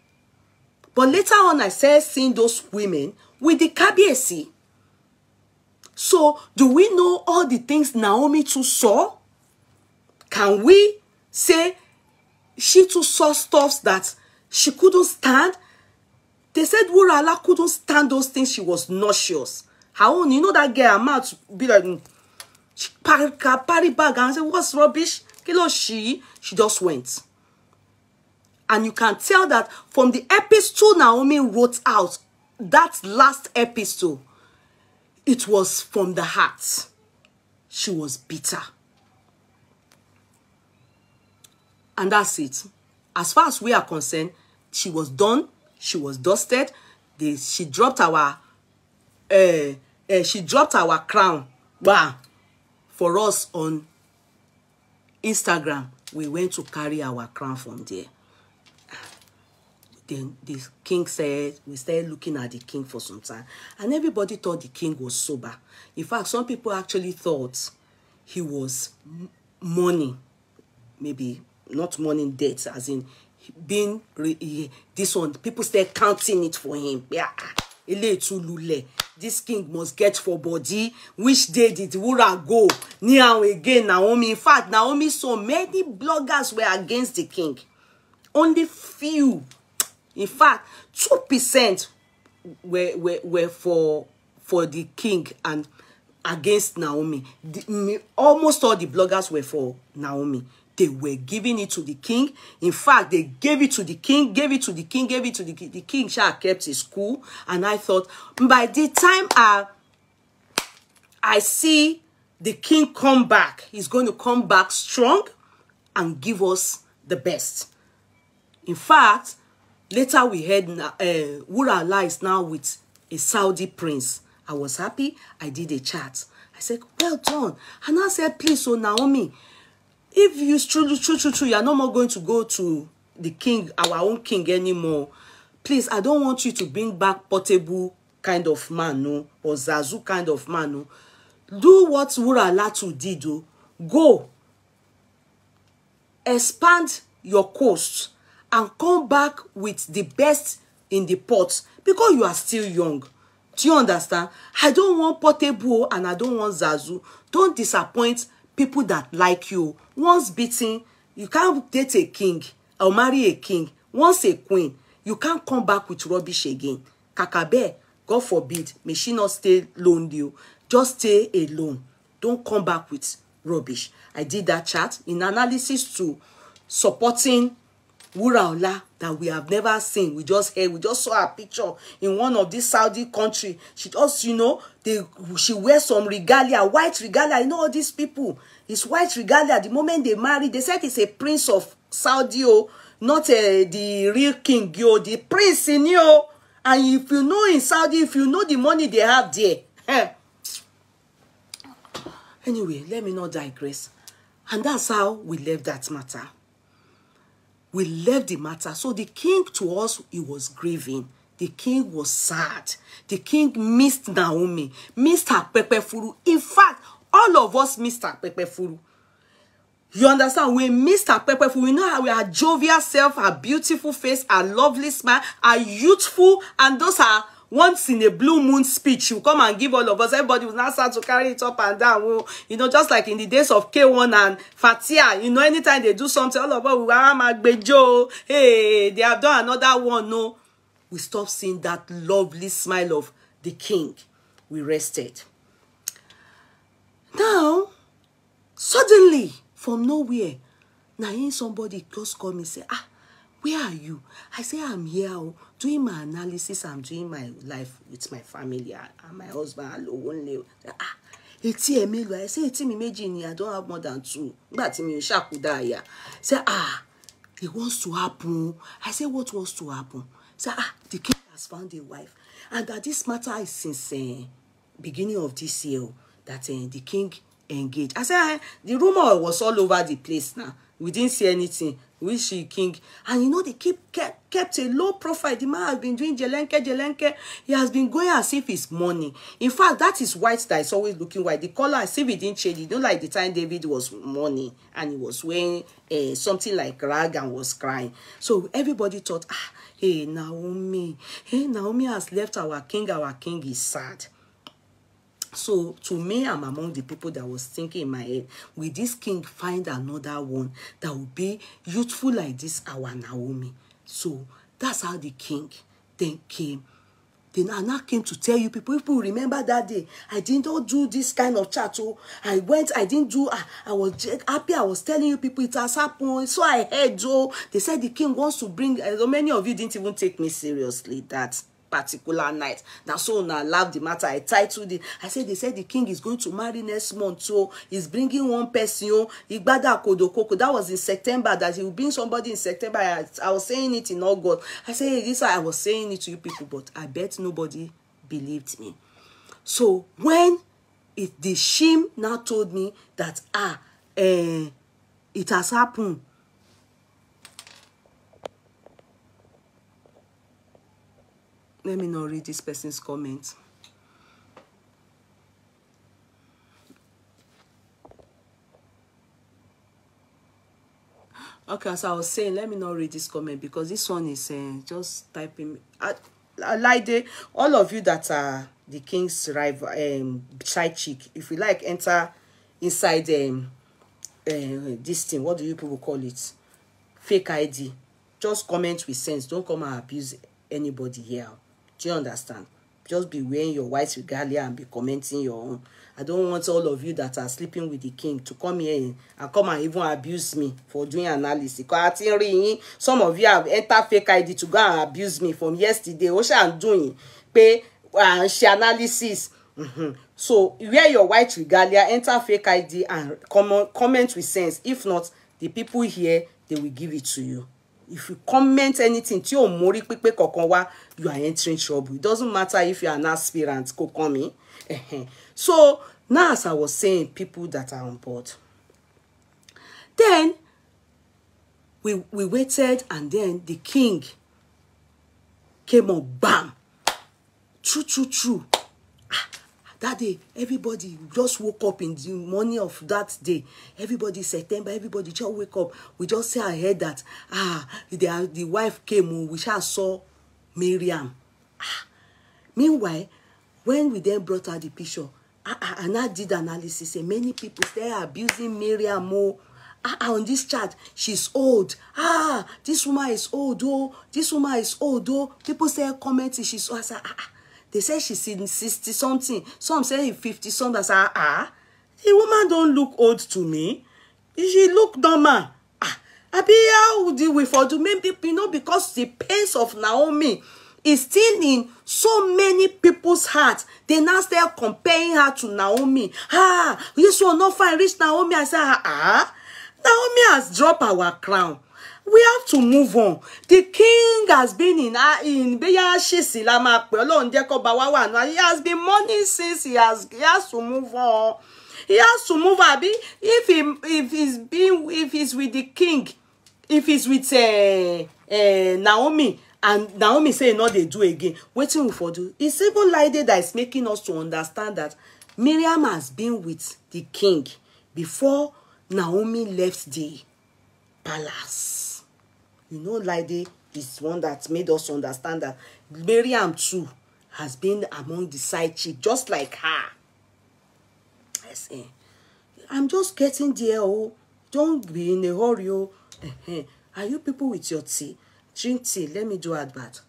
But later on, I started seeing those women with the Kabiesi. So, do we know all the things Naomi too saw? Can we say she too saw stuff that she couldn't stand? They said Wura couldn't stand those things. She was nauseous. Her own, that girl, her mouth be like, she parry bag and say, what's rubbish? She just went. And you can tell that from the epistle Naomi wrote out, that last epistle, it was from the heart. She was bitter. And that's it. As far as we are concerned, she was done. She was dusted. She dropped our crown. Wow. For us on Instagram, we went to carry our crown from there. Then the king said, we started looking at the king for some time. And everybody thought the king was sober. In fact, some people actually thought he was mourning. Maybe not mourning death, as in being this one. People started counting it for him. Yeah. This king must get for body. Which day did Wura go? Now again, Naomi. In fact, Naomi saw many bloggers were against the king. Only few. In fact, 2% were for the king and against Naomi. Almost all the bloggers were for Naomi. They were giving it to the king. In fact, they gave it to the king, gave it to the king, gave it to the king. The king kept his cool. And I thought, by the time I see the king come back, he's going to come back strong and give us the best. In fact, later we heard Wura is now with a Saudi prince. I was happy. I did a chat. I said, well done. And I said, please, so Naomi, if you true, you're no more going to go to the king, our own king anymore. Please, I don't want you to bring back Portable kind of man, no, or Zazu kind of man, no. Do what Wura Latu did, oh. Go. Expand your coast and come back with the best in the pot because you are still young. Do you understand? I don't want Portable and I don't want Zazu. Don't disappoint people that like you. Once beaten, you can't date a king or marry a king. Once a queen, you can't come back with rubbish again. Kakabe, God forbid, may she not stay lonely. Just stay alone. Don't come back with rubbish. I did that chat in analysis to supporting Wuraola that we have never seen. We just heard, we just saw her picture in one of these Saudi country. She just, you know, she wears some regalia, white regalia. You know all these people, it's white regalia. The moment they marry, they said it's a prince of Saudi, oh, not the real king, yo, the prince in you. And if you know in Saudi, if you know the money they have there. Anyway, let me not digress. And that's how we left that matter. We left the matter. So the king to us, he was grieving. The king was sad. The king missed Naomi, missed her pepefuru. In fact, all of us missed her pepefuru. You understand? We missed her pepefuru. We know how we are jovial self, her beautiful face, her lovely smile, her youthful, and those are once in a blue moon speech. She will come and give all of us. Everybody will now start to carry it up and down. Well, you know, just like in the days of K1 and Fatia, you know, anytime they do something, all of us will, hey, they have done another one. No, we stopped seeing that lovely smile of the king. We rested. Now, suddenly, from nowhere, now somebody just called me and say, where are you? I say, I'm here, doing my analysis. I'm doing my life with my family and my husband alone. I say, I don't have more than 2. But say, it wants to happen. I say, what wants to happen? Say, the king has found a wife. And that this matter is since beginning of this year that the king engaged. I said, the rumor was all over the place now. We didn't see anything. Which the king, and you know, they kept a low profile. The man has been doing jelenke. He has been going as if it's money. In fact, that is white that is always looking white. The color, as if it didn't change. You know, like the time David was money and he was wearing something like rag and was crying. So everybody thought, hey Naomi has left our king. Our king is sad. So, to me, I'm among the people that was thinking in my head, will this king find another one that will be youthful like this, our Naomi? So, that's how the king then came. Then I now came to tell you people remember that day. I didn't do this kind of chat. Oh, I didn't do, I was happy. I was telling you people it has happened. So I heard, they said the king wants to bring, so many of you didn't even take me seriously that particular night. Now, so now I love the matter. I titled it. I said, they said the king is going to marry next month. So he's bringing one person. That was in September, that he will bring somebody in September. I was saying it in August. I said, this I was saying it to you people, but I bet nobody believed me. So when the Shim now told me that, it has happened, let me not read this person's comment. Okay, as I was saying, let me not read this comment because this one is just typing. Like all of you that are the king's rival, side chick, if you like, enter inside this thing. What do you people call it? Fake ID. Just comment with sense. Don't come and abuse anybody here. Do you understand? Just be wearing your white regalia and be commenting your own. I don't want all of you that are sleeping with the king to come here and come and even abuse me for doing analysis. Because some of you have entered fake ID to go and abuse me from yesterday. What I'm doing? Pay she analysis. So wear your white regalia, enter fake ID and comment with sense. If not, the people here, they will give it to you. If you comment anything, you are entering trouble. It doesn't matter if you are an aspirant. So now, as I was saying, people that are on board. Then we waited, and then the king came on, bam. True. That day, everybody just woke up in the morning of that day. Everybody, September, everybody just wake up. We just say I heard that, the wife came, we just saw Miriam. Meanwhile, when we then brought out the picture, and I did analysis, and many people start abusing Miriam on this chat. She's old. This woman is old, this woman is old, People start commenting, she's old. I said, They say she's in 60 something. Some say 50 something. I say, the woman don't look old to me. She look normal. Abi, how do we for do? Maybe, you know, because the pains of Naomi is still in so many people's hearts. They now start comparing her to Naomi. This one not fine, reach Naomi. I say, Naomi has dropped our crown. We have to move on. The king has been in Shisilama. He has been mourning since he has to move on. He has to move on. If he's with the king, if he's with Naomi, and Naomi say no, they do again. Waiting we for do. It's even like that is making us to understand that Miriam has been with the king before Naomi left the palace. You know, Lady is one that made us understand that Miriam too has been among the side chick, just like her. I say, I'm just getting there. Oh, don't be in a hurry. Oh, are you people with your tea? Drink tea. Let me do advert.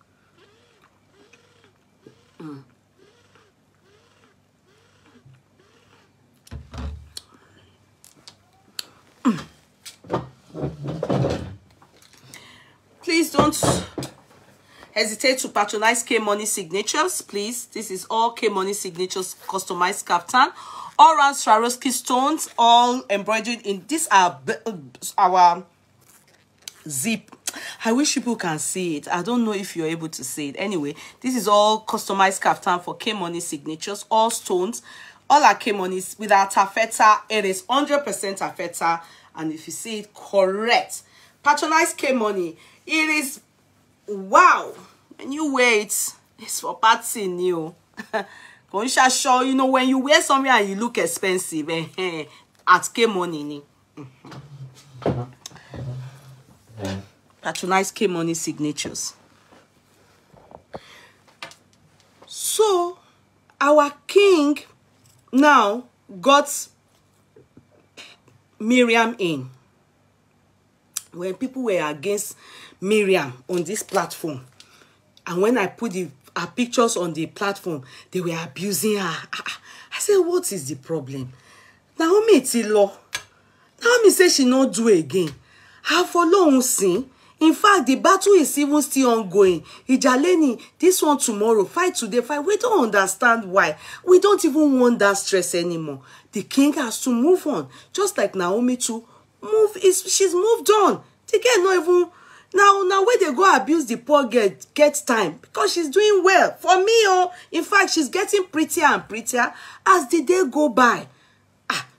Please don't hesitate to patronize K Money Signatures, please. This is all K Money Signatures customized kaftan. All round Swarovski stones, all embroidered in this our zip. I wish people can see it. I don't know if you're able to see it. Anyway, this is all customized kaftan for K Money Signatures, all stones, all our K Monies with our taffeta. It is 100% taffeta, and if you see it correct, patronize K Money. It is wow. When you wear it, it's for party new. Show, you know, when you wear something and you look expensive, at K Money. Patronize K Money Signatures. So our king now got Miriam in. When people were against Miriam on this platform, and when I put her pictures on the platform, they were abusing her. I said, what is the problem? Naomi it's in law. Naomi says she not do again. Her follow sin. In fact, the battle is even still ongoing. Ijaleni, this one tomorrow, fight today, fight. We don't understand why. We don't even want that stress anymore. The king has to move on. Just like Naomi too. She's moved on. The girl not even now where they go abuse the poor girl gets time because she's doing well. For me, in fact, she's getting prettier and prettier as the day go by.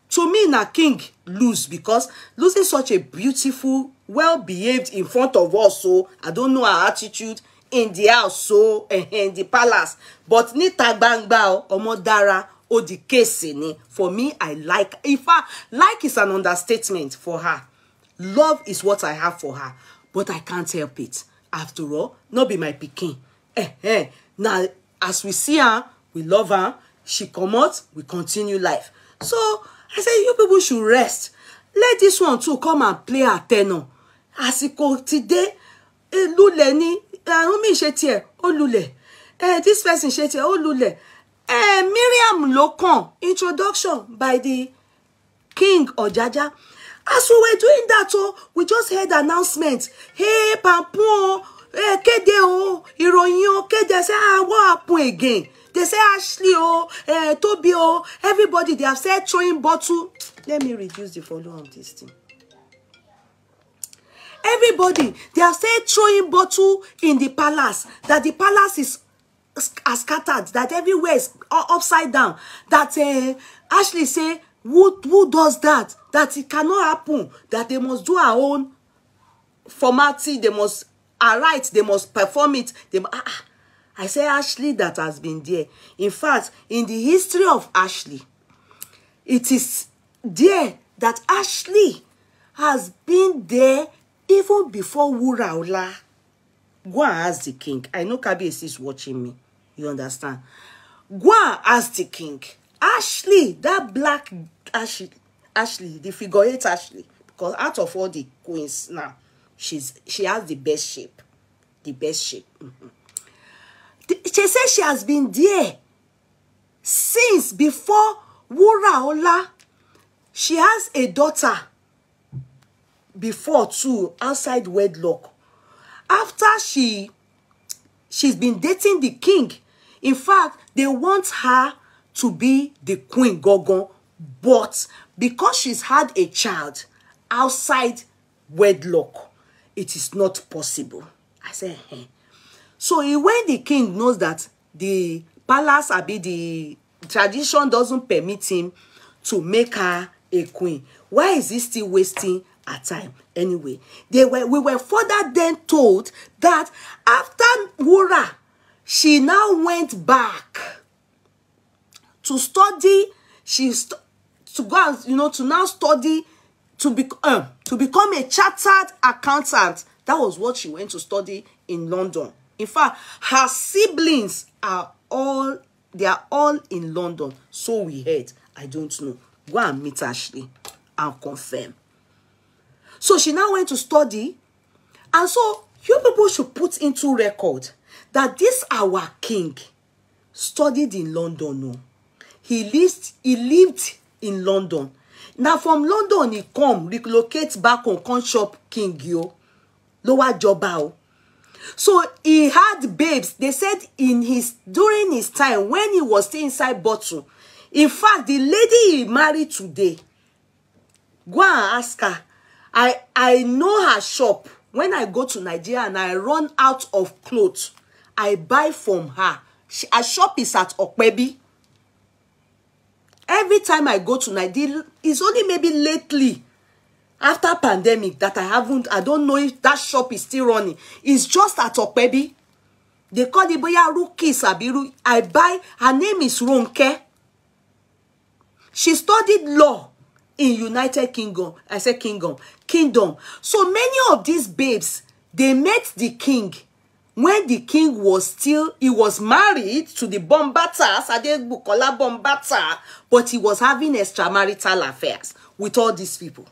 To me, na king lose because losing such a beautiful, well-behaved in front of us. So I don't know her attitude in the house, so in the palace. But ni tagbangba omodara o the case ni. For me, I like. If I like is an understatement for her. Love is what I have for her, but I can't help it. After all, not be my pikin. Now, as we see her, we love her. She come out, we continue life. So I say, you people should rest. Let this one too come and play her tenor. Asiko today, lule ni, umi shetie, o lule. This person shetie, o lule. Miriam Lokon, introduction by the king Ojaja. As we were doing that, we just heard announcement. Hey, Pampo, Kede o, Iroyin o, Kede say, what happened again? They say Ashley Toby everybody, they have said throwing bottle. Let me reduce the volume of this thing. Everybody, they have said throwing bottle in the palace. That the palace is scattered. That everywhere is upside down. That Ashley say, who does that? That it cannot happen. That they must do our own formality. They must write. They must perform it. I say Ashley that has been there. In fact, in the history of Ashley, it is there that Ashley has been there even before Wuraola. Go and ask the king. I know Kabiyesi is watching me. You understand? Go and ask the king. Ashley, that black Ashley, the figure 8 Ashley, because out of all the queens now, she has the best shape. The best shape. She says she has been there since before Wuraola. She has a daughter before too, outside wedlock. After she's been dating the king. In fact, they want her to be the queen Gogon, but because she's had a child outside wedlock, it is not possible. I said, hey. So when the king knows that the palace, the tradition doesn't permit him to make her a queen, why is he still wasting our time? Anyway, we were further then told that after Wura, she now went back to study. To go and, to now study to become a chartered accountant. That was what she went to study in London. In fact, her siblings are all in London. So we heard. I don't know. Go and meet Ashley and confirm. So she now went to study. And so you people should put into record that this our king studied in London. No. He lived in London. Now from London he relocate back on Conshop King yo. Lower Jobao. So he had babes. They said during his time when he was still inside bottle. In fact, the lady he married today, go and ask her. I know her shop. When I go to Nigeria and I run out of clothes, I buy from her. Her shop is at Okwebi. Every time I go to Nigeria, it's only maybe lately, after pandemic, that I don't know if that shop is still running. It's just at Okwebi. They call the boya Ruki Sabiru. I buy, her name is Ronke. She studied law in United Kingdom. I said kingdom. So many of these babes, they met the king when the king he was married to the Bombata, Sade Bukola Bombata, but he was having extramarital affairs with all these people.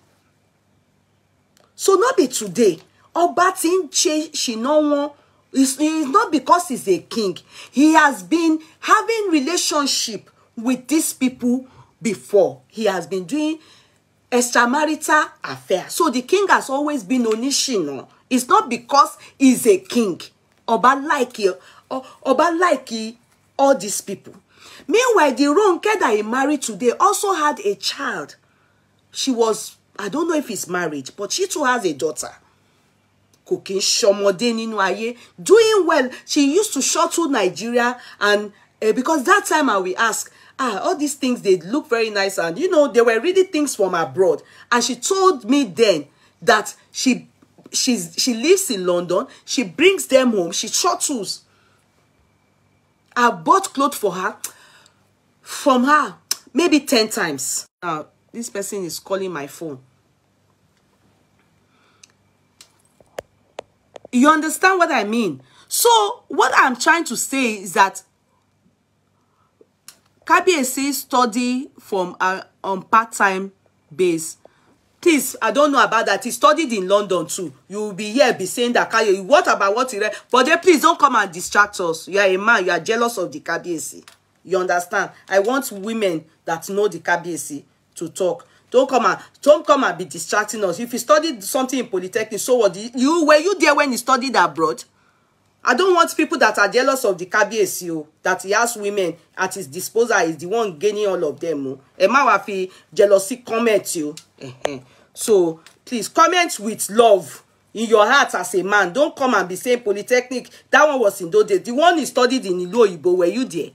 So not be today. Obatin Shinowo is not because he's a king. He has been having relationship with these people before. He has been doing extramarital affairs. So the king has always been Onishino. It's not because he's a king. Oba like all these people. Meanwhile, the Ronke that he married today also had a child. She was, I don't know if he's married, but she too has a daughter. Cooking doing well. She used to shuttle Nigeria, and because that time I will ask, all these things, they look very nice, and they were really things from abroad. And she told me then that she lives in London. She brings them home. She shuttles. I bought clothes for her, from her, maybe 10 times. Now, this person is calling my phone. You understand what I mean? So, what I'm trying to say is that Kabiyesi study from on part-time base. Please, I don't know about that. He studied in London too. You will be here, be saying that, what about what he read? But then please don't come and distract us. You are a man. You are jealous of the Kabiyesi. You understand? I want women that know the Kabiyesi to talk. Don't come and be distracting us. If you studied something in Polytechnic, so what? Were you there when you studied abroad? I don't want people that are jealous of the Kabiyesi, that he has women at his disposal, is the one gaining all of them. Emma Wafi jealousy comment you. So please comment with love in your heart as a man. Don't come and be saying Polytechnic. That one was in those days. The one he studied in Iloibo, were you there?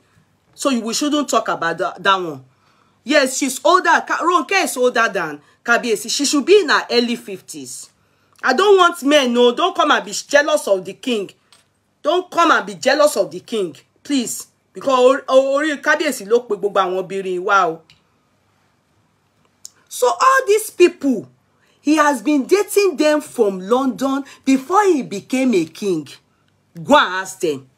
So we shouldn't talk about that one. Yes, she's older. Ronke is older than Kabiyesi. She should be in her early 50s. I don't want men, no. Don't come and be jealous of the king. Don't come and be jealous of the king. Please. Because Kabiyesi ló pe gbogbo àwọn obìnrin wa. So all these people, he has been dating them from London before he became a king. Go and ask them.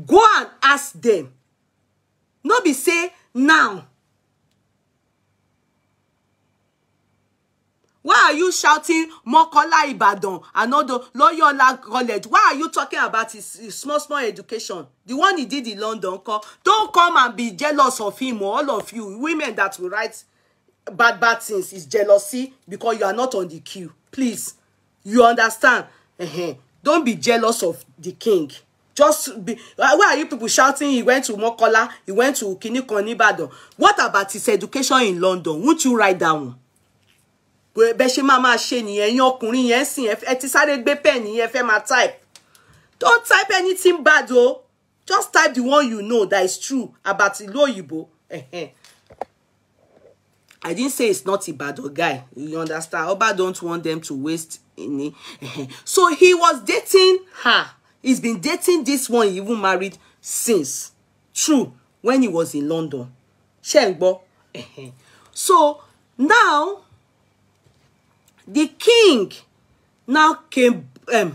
Go and ask them. No be say now. Why are you shouting Mokola Ibadan and all the Loyola College? Why are you talking about his small education? The one he did in London. Don't come and be jealous of him, all of you women that will write bad things is jealousy because you are not on the queue. Please, you understand? Don't be jealous of the king. Just be. Why are you people shouting? He went to Mokola, he went to Kinikonibado. What about his education in London? Won't you write down? Type. Don't type anything bad, though. Just type the one you know that is true about Iloyibo. I didn't say it's not Ibadan guy. You understand? Oba don't want them to waste any. So he was dating her. He's been dating this one he even married since. True. When he was in London. Shengbo. So now the king now came.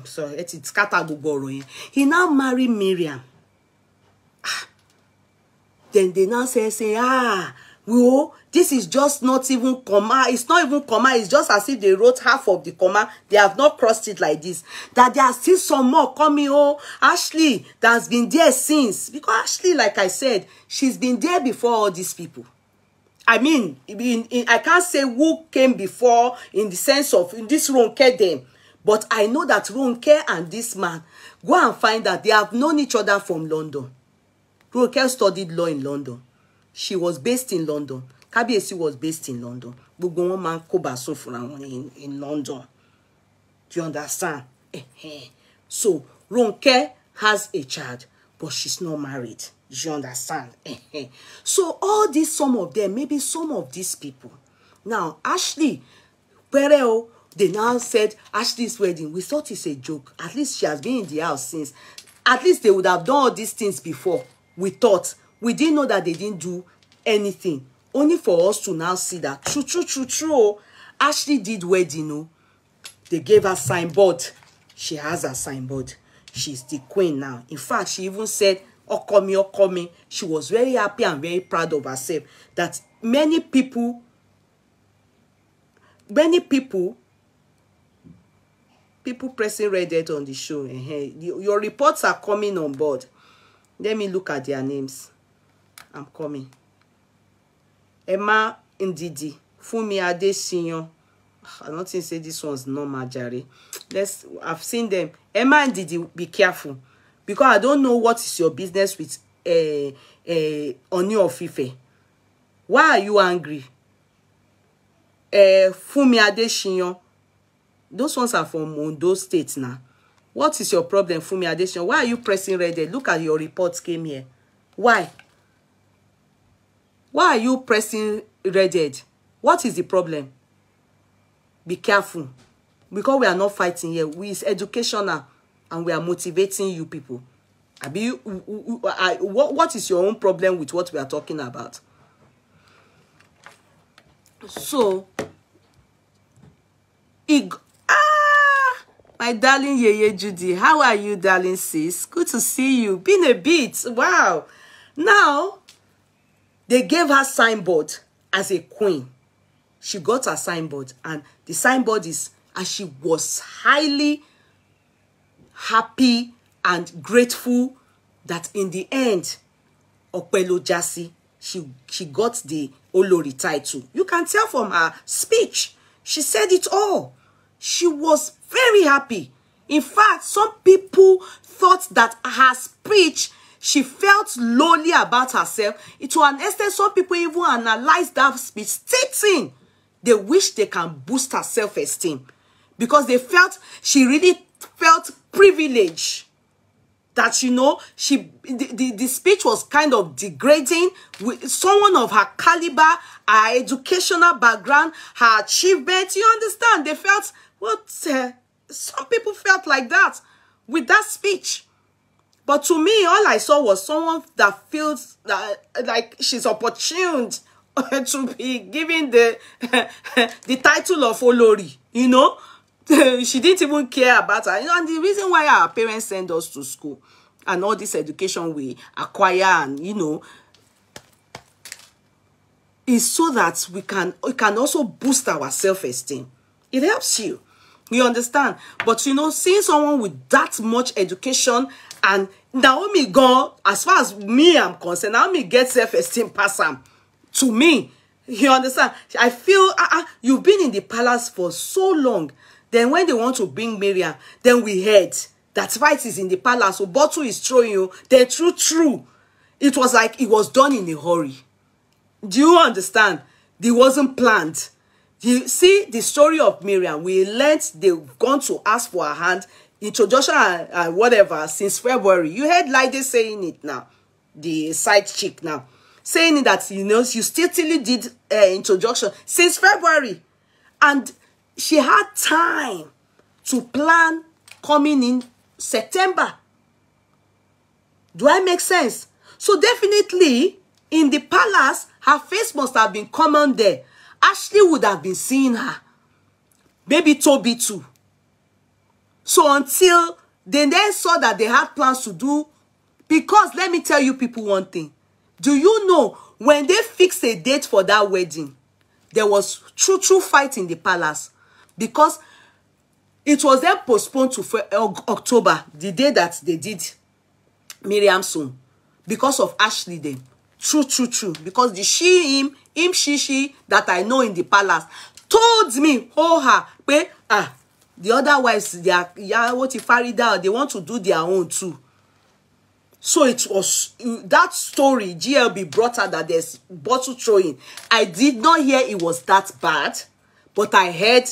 Sorry, it's Kataguboro. He now married Miriam. Then they now say, well, this is just not even comma. It's not even comma. It's just as if they wrote half of the comma. They have not crossed it like this. That there are still some more coming. Oh, Ashley, that's been there since. Because Ashley, like I said, she's been there before all these people. I mean, I can't say who came before in the sense of in this Ronke them. But I know that Ronke and this man, go and find that they have known each other from London. Ronke studied law in London. She was based in London. Kabiesi was based in London. Gbogbo man kobaso in London. Do you understand? So Ronke has a child, but she's not married. Do you understand? So all these, some of them, maybe some of these people. Now Ashley, Pereo, they now said Ashley's wedding. We thought it's a joke. At least she has been in the house since. At least they would have done all these things before. We thought. We didn't know that they didn't do anything. Only for us to now see that true. Ashley did wedding, no. They gave her signboard. She has a signboard. She's the queen now. In fact, she even said, Okomi. She was very happy and very proud of herself. That many people pressing red head on the show. Your reports are coming on board. Let me look at their names. I'm coming. Emma Ndidi, Fumi Adesinyo. I don't think say this one's not Majari. I've seen them. Emma Ndidi, be careful. Because I don't know what is your business with Ooni of Ile-IFe. Why are you angry? Fumi Adesinyo. Those ones are from Ondo State now. What is your problem, Fumi Adesinyo? Why are you pressing red? Look at your reports came here. Why? Why are you pressing red? What is the problem? Be careful. Because we are not fighting here. We is educational and we are motivating you people. What is your own problem with what we are talking about? So, my darling Yeye Judy, how are you, darling sis? Good to see you. Been a bit. Wow. Now, they gave her signboard as a queen. She got her signboard, and the signboard is, and she was highly happy and grateful that in the end, Opelo Jasi, she got the Olori title. You can tell from her speech. She said it all. She was very happy. In fact, some people thought that her speech, she felt lonely about herself. To an extent, some people even analyzed that speech, stating they wish they can boost her self-esteem. Because they felt, she really felt privileged. That, you know, the speech was kind of degrading with someone of her caliber, her educational background, her achievement. You understand? They felt, some people felt like that with that speech. But to me, all I saw was someone that feels that, like she's opportuned to be given the title of Olori, you know. She didn't even care about her. You know, and the reason why our parents send us to school and all this education we acquire and, you know, is so that we can also boost our self-esteem. It helps you. You understand? But, you know, seeing someone with that much education and Naomi gone, as far as me I'm concerned, Naomi gets self-esteem pass am. To me, You understand? I feel you've been in the palace for so long. Then when they want to bring Mariam, then we heard that fight is in the palace. So bottle is throwing you. Then true. It was like it was done in a hurry. Do you understand? It wasn't planned. You see the story of Mariam. We learned they've gone to ask for her hand, introduction and whatever since February. You heard Lide saying it now, the side chick now, saying that, you know, you still did introduction since February. And she had time to plan coming in September. Do I make sense? So definitely in the palace, her face must have been common there. Ashley would have been seeing her. Maybe Toby too. So until they then saw that they had plans to do, because let me tell you people one thing. Do you know when they fixed a date for that wedding, there was true fight in the palace, because it was then postponed to October, the day that they did Miriam's son, because of Ashley then. True. Because the she, she that I know in the palace told me, the other wives, they are Farida, they want to do their own too. So it was that story GLB brought out that there's bottle throwing. I did not hear it was that bad, but I heard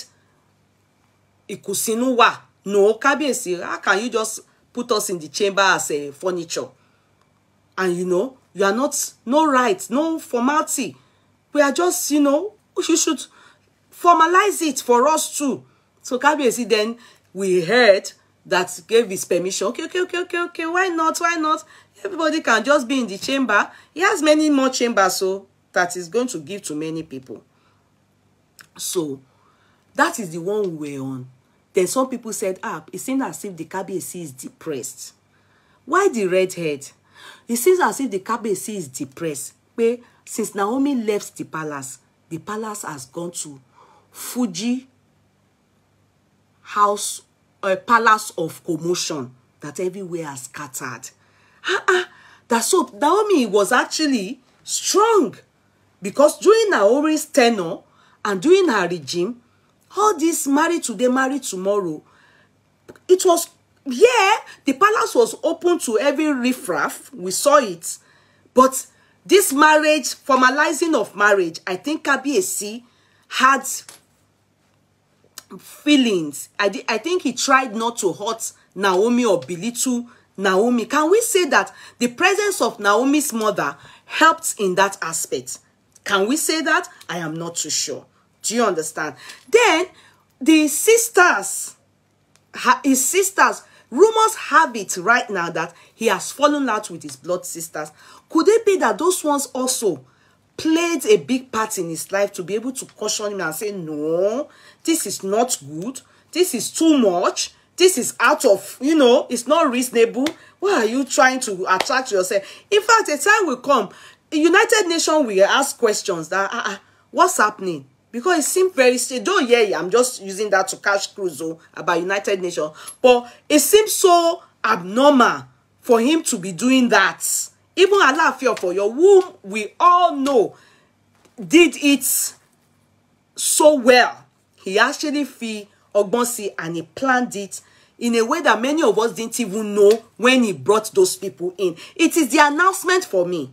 Ikusinuwa. No, Kabiyesi, how can you just put us in the chamber as a furniture? And you know, you are not, no right, no formality. We are just, you know, you should formalize it for us too. So Kabiyesi then, we heard that gave his permission. Okay. Why not? Everybody can just be in the chamber. He has many more chambers, so that is going to give to many people. So that is the one we were on. Then some people said, it seems as if the Kabiyesi is depressed. Why the redhead? It seems as if the Kabiyesi is depressed. Where since Naomi left the palace has gone to Fuji house, a palace of commotion that everywhere has scattered. That's so Naomi was actually strong, because during Naomi's tenure and during her regime, all this married today, married tomorrow, it was, the palace was open to every riffraff. We saw it. But this marriage, formalizing of marriage, I think Kabiyesi had feelings. I think he tried not to hurt Naomi or belittle Naomi. Can we say that the presence of Naomi's mother helped in that aspect? Can we say that? I am not too sure. Do you understand? Then the sisters, his sisters, rumors have it right now that he has fallen out with his blood sisters. Could it be that those ones also played a big part in his life to be able to caution him and say, no, this is not good. This is too much. This is out of, you know, it's not reasonable. Why are you trying to attract yourself? In fact, a time will come, the United Nations will ask questions that, what's happening? Because it seemed very strange. Don't hear, I'm just using that to catch cruise about United Nations. But it seems so abnormal for him to be doing that. Even Alaafin for your womb, we all know, did it so well. He actually feel Ogbonsi and he planned it in a way that many of us didn't even know when he brought those people in. It is the announcement for me.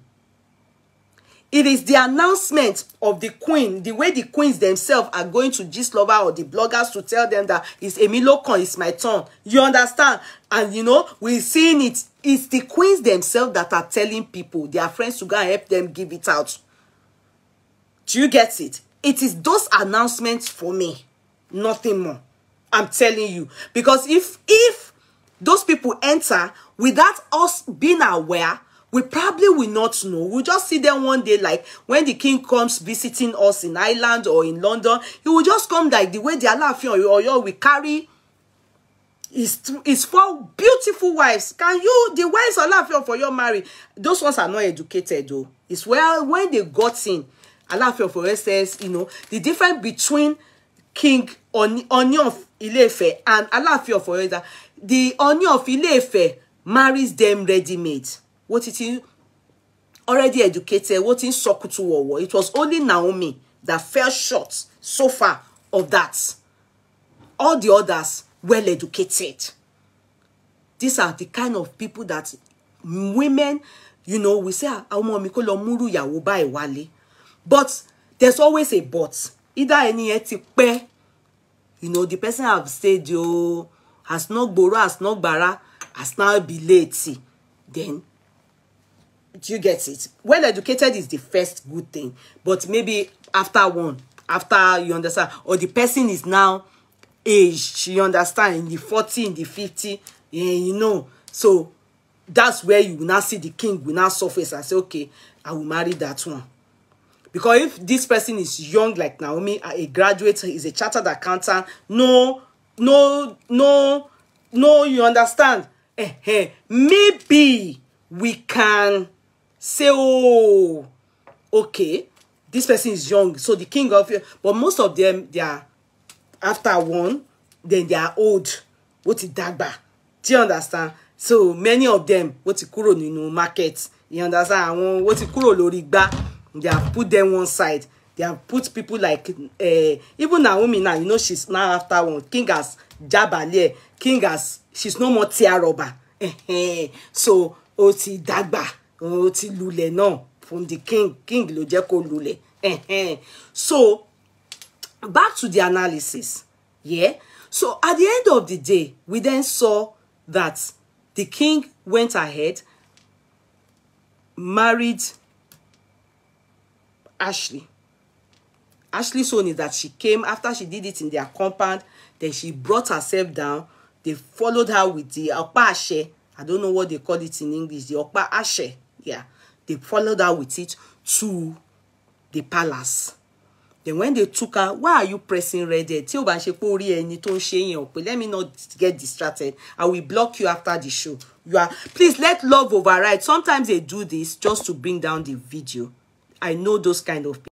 It is the announcement of the queen, the way the queens themselves are going to Gistlover or the bloggers to tell them that it's Emilokon, it's my turn. You understand? And you know, we're seeing it. It's the queens themselves that are telling people, their friends, to go and help them give it out. Do you get it? It is those announcements for me. Nothing more. I'm telling you. Because if those people enter without us being aware, we probably will not know. We'll just see them one day, like when the king comes visiting us in Ireland or in London, he will just come like the way the Alaafin or we carry his 4 beautiful wives. Can you, the wives Alaafin for your marry? Those ones are not educated though. It's well when they got in. Alaafin for says, you know, the difference between King Ooni of Ile-IFe and Alaafin for that the Ooni of Ile-IFe marries them ready-made. What it is? already educated, what in Sokutu War. It was only Naomi that fell short so far of that. All the others well educated. These are the kind of people that women, you know, we say, but there's always a but. Either any etipe, you know, the person have said, yo, has not boro, has not bara, has now be late. Then, do you get it? Well educated is the first good thing. But maybe after one, after you understand, or the person is now aged, you understand, in the 40, in the 50, yeah, you know. So that's where you will now see the king will now surface and say, okay, I will marry that one. Because if this person is young like Naomi, a graduate, is a chartered accountant, no, you understand? Maybe we can say, oh, okay, this person is young, so the king of, but most of them, they are after one, then they are old. What is dagba? Do you understand? So many of them, what is kuro ninu market? You understand? What is kuro lorigba? They have put them one side. They have put people like even Naomi now. You know she's now after one. King has Jabale. King has, she's no more tiaroba. So oti dagba, oti lule no from the king. King lojeko lule. So back to the analysis. Yeah. So at the end of the day, we then saw that the king went ahead, married Ashley. Ashley's own is that she came after she did it in their compound. Then she brought herself down. They followed her with the Okpa Ashe. I don't know what they call it in English. The Okpa Ashe. Yeah. They followed her with it to the palace. Then when they took her, why are you pressing red? Let me not get distracted. I will block you after the show. You are, please let love override. Sometimes they do this just to bring down the video. I know those kind of people.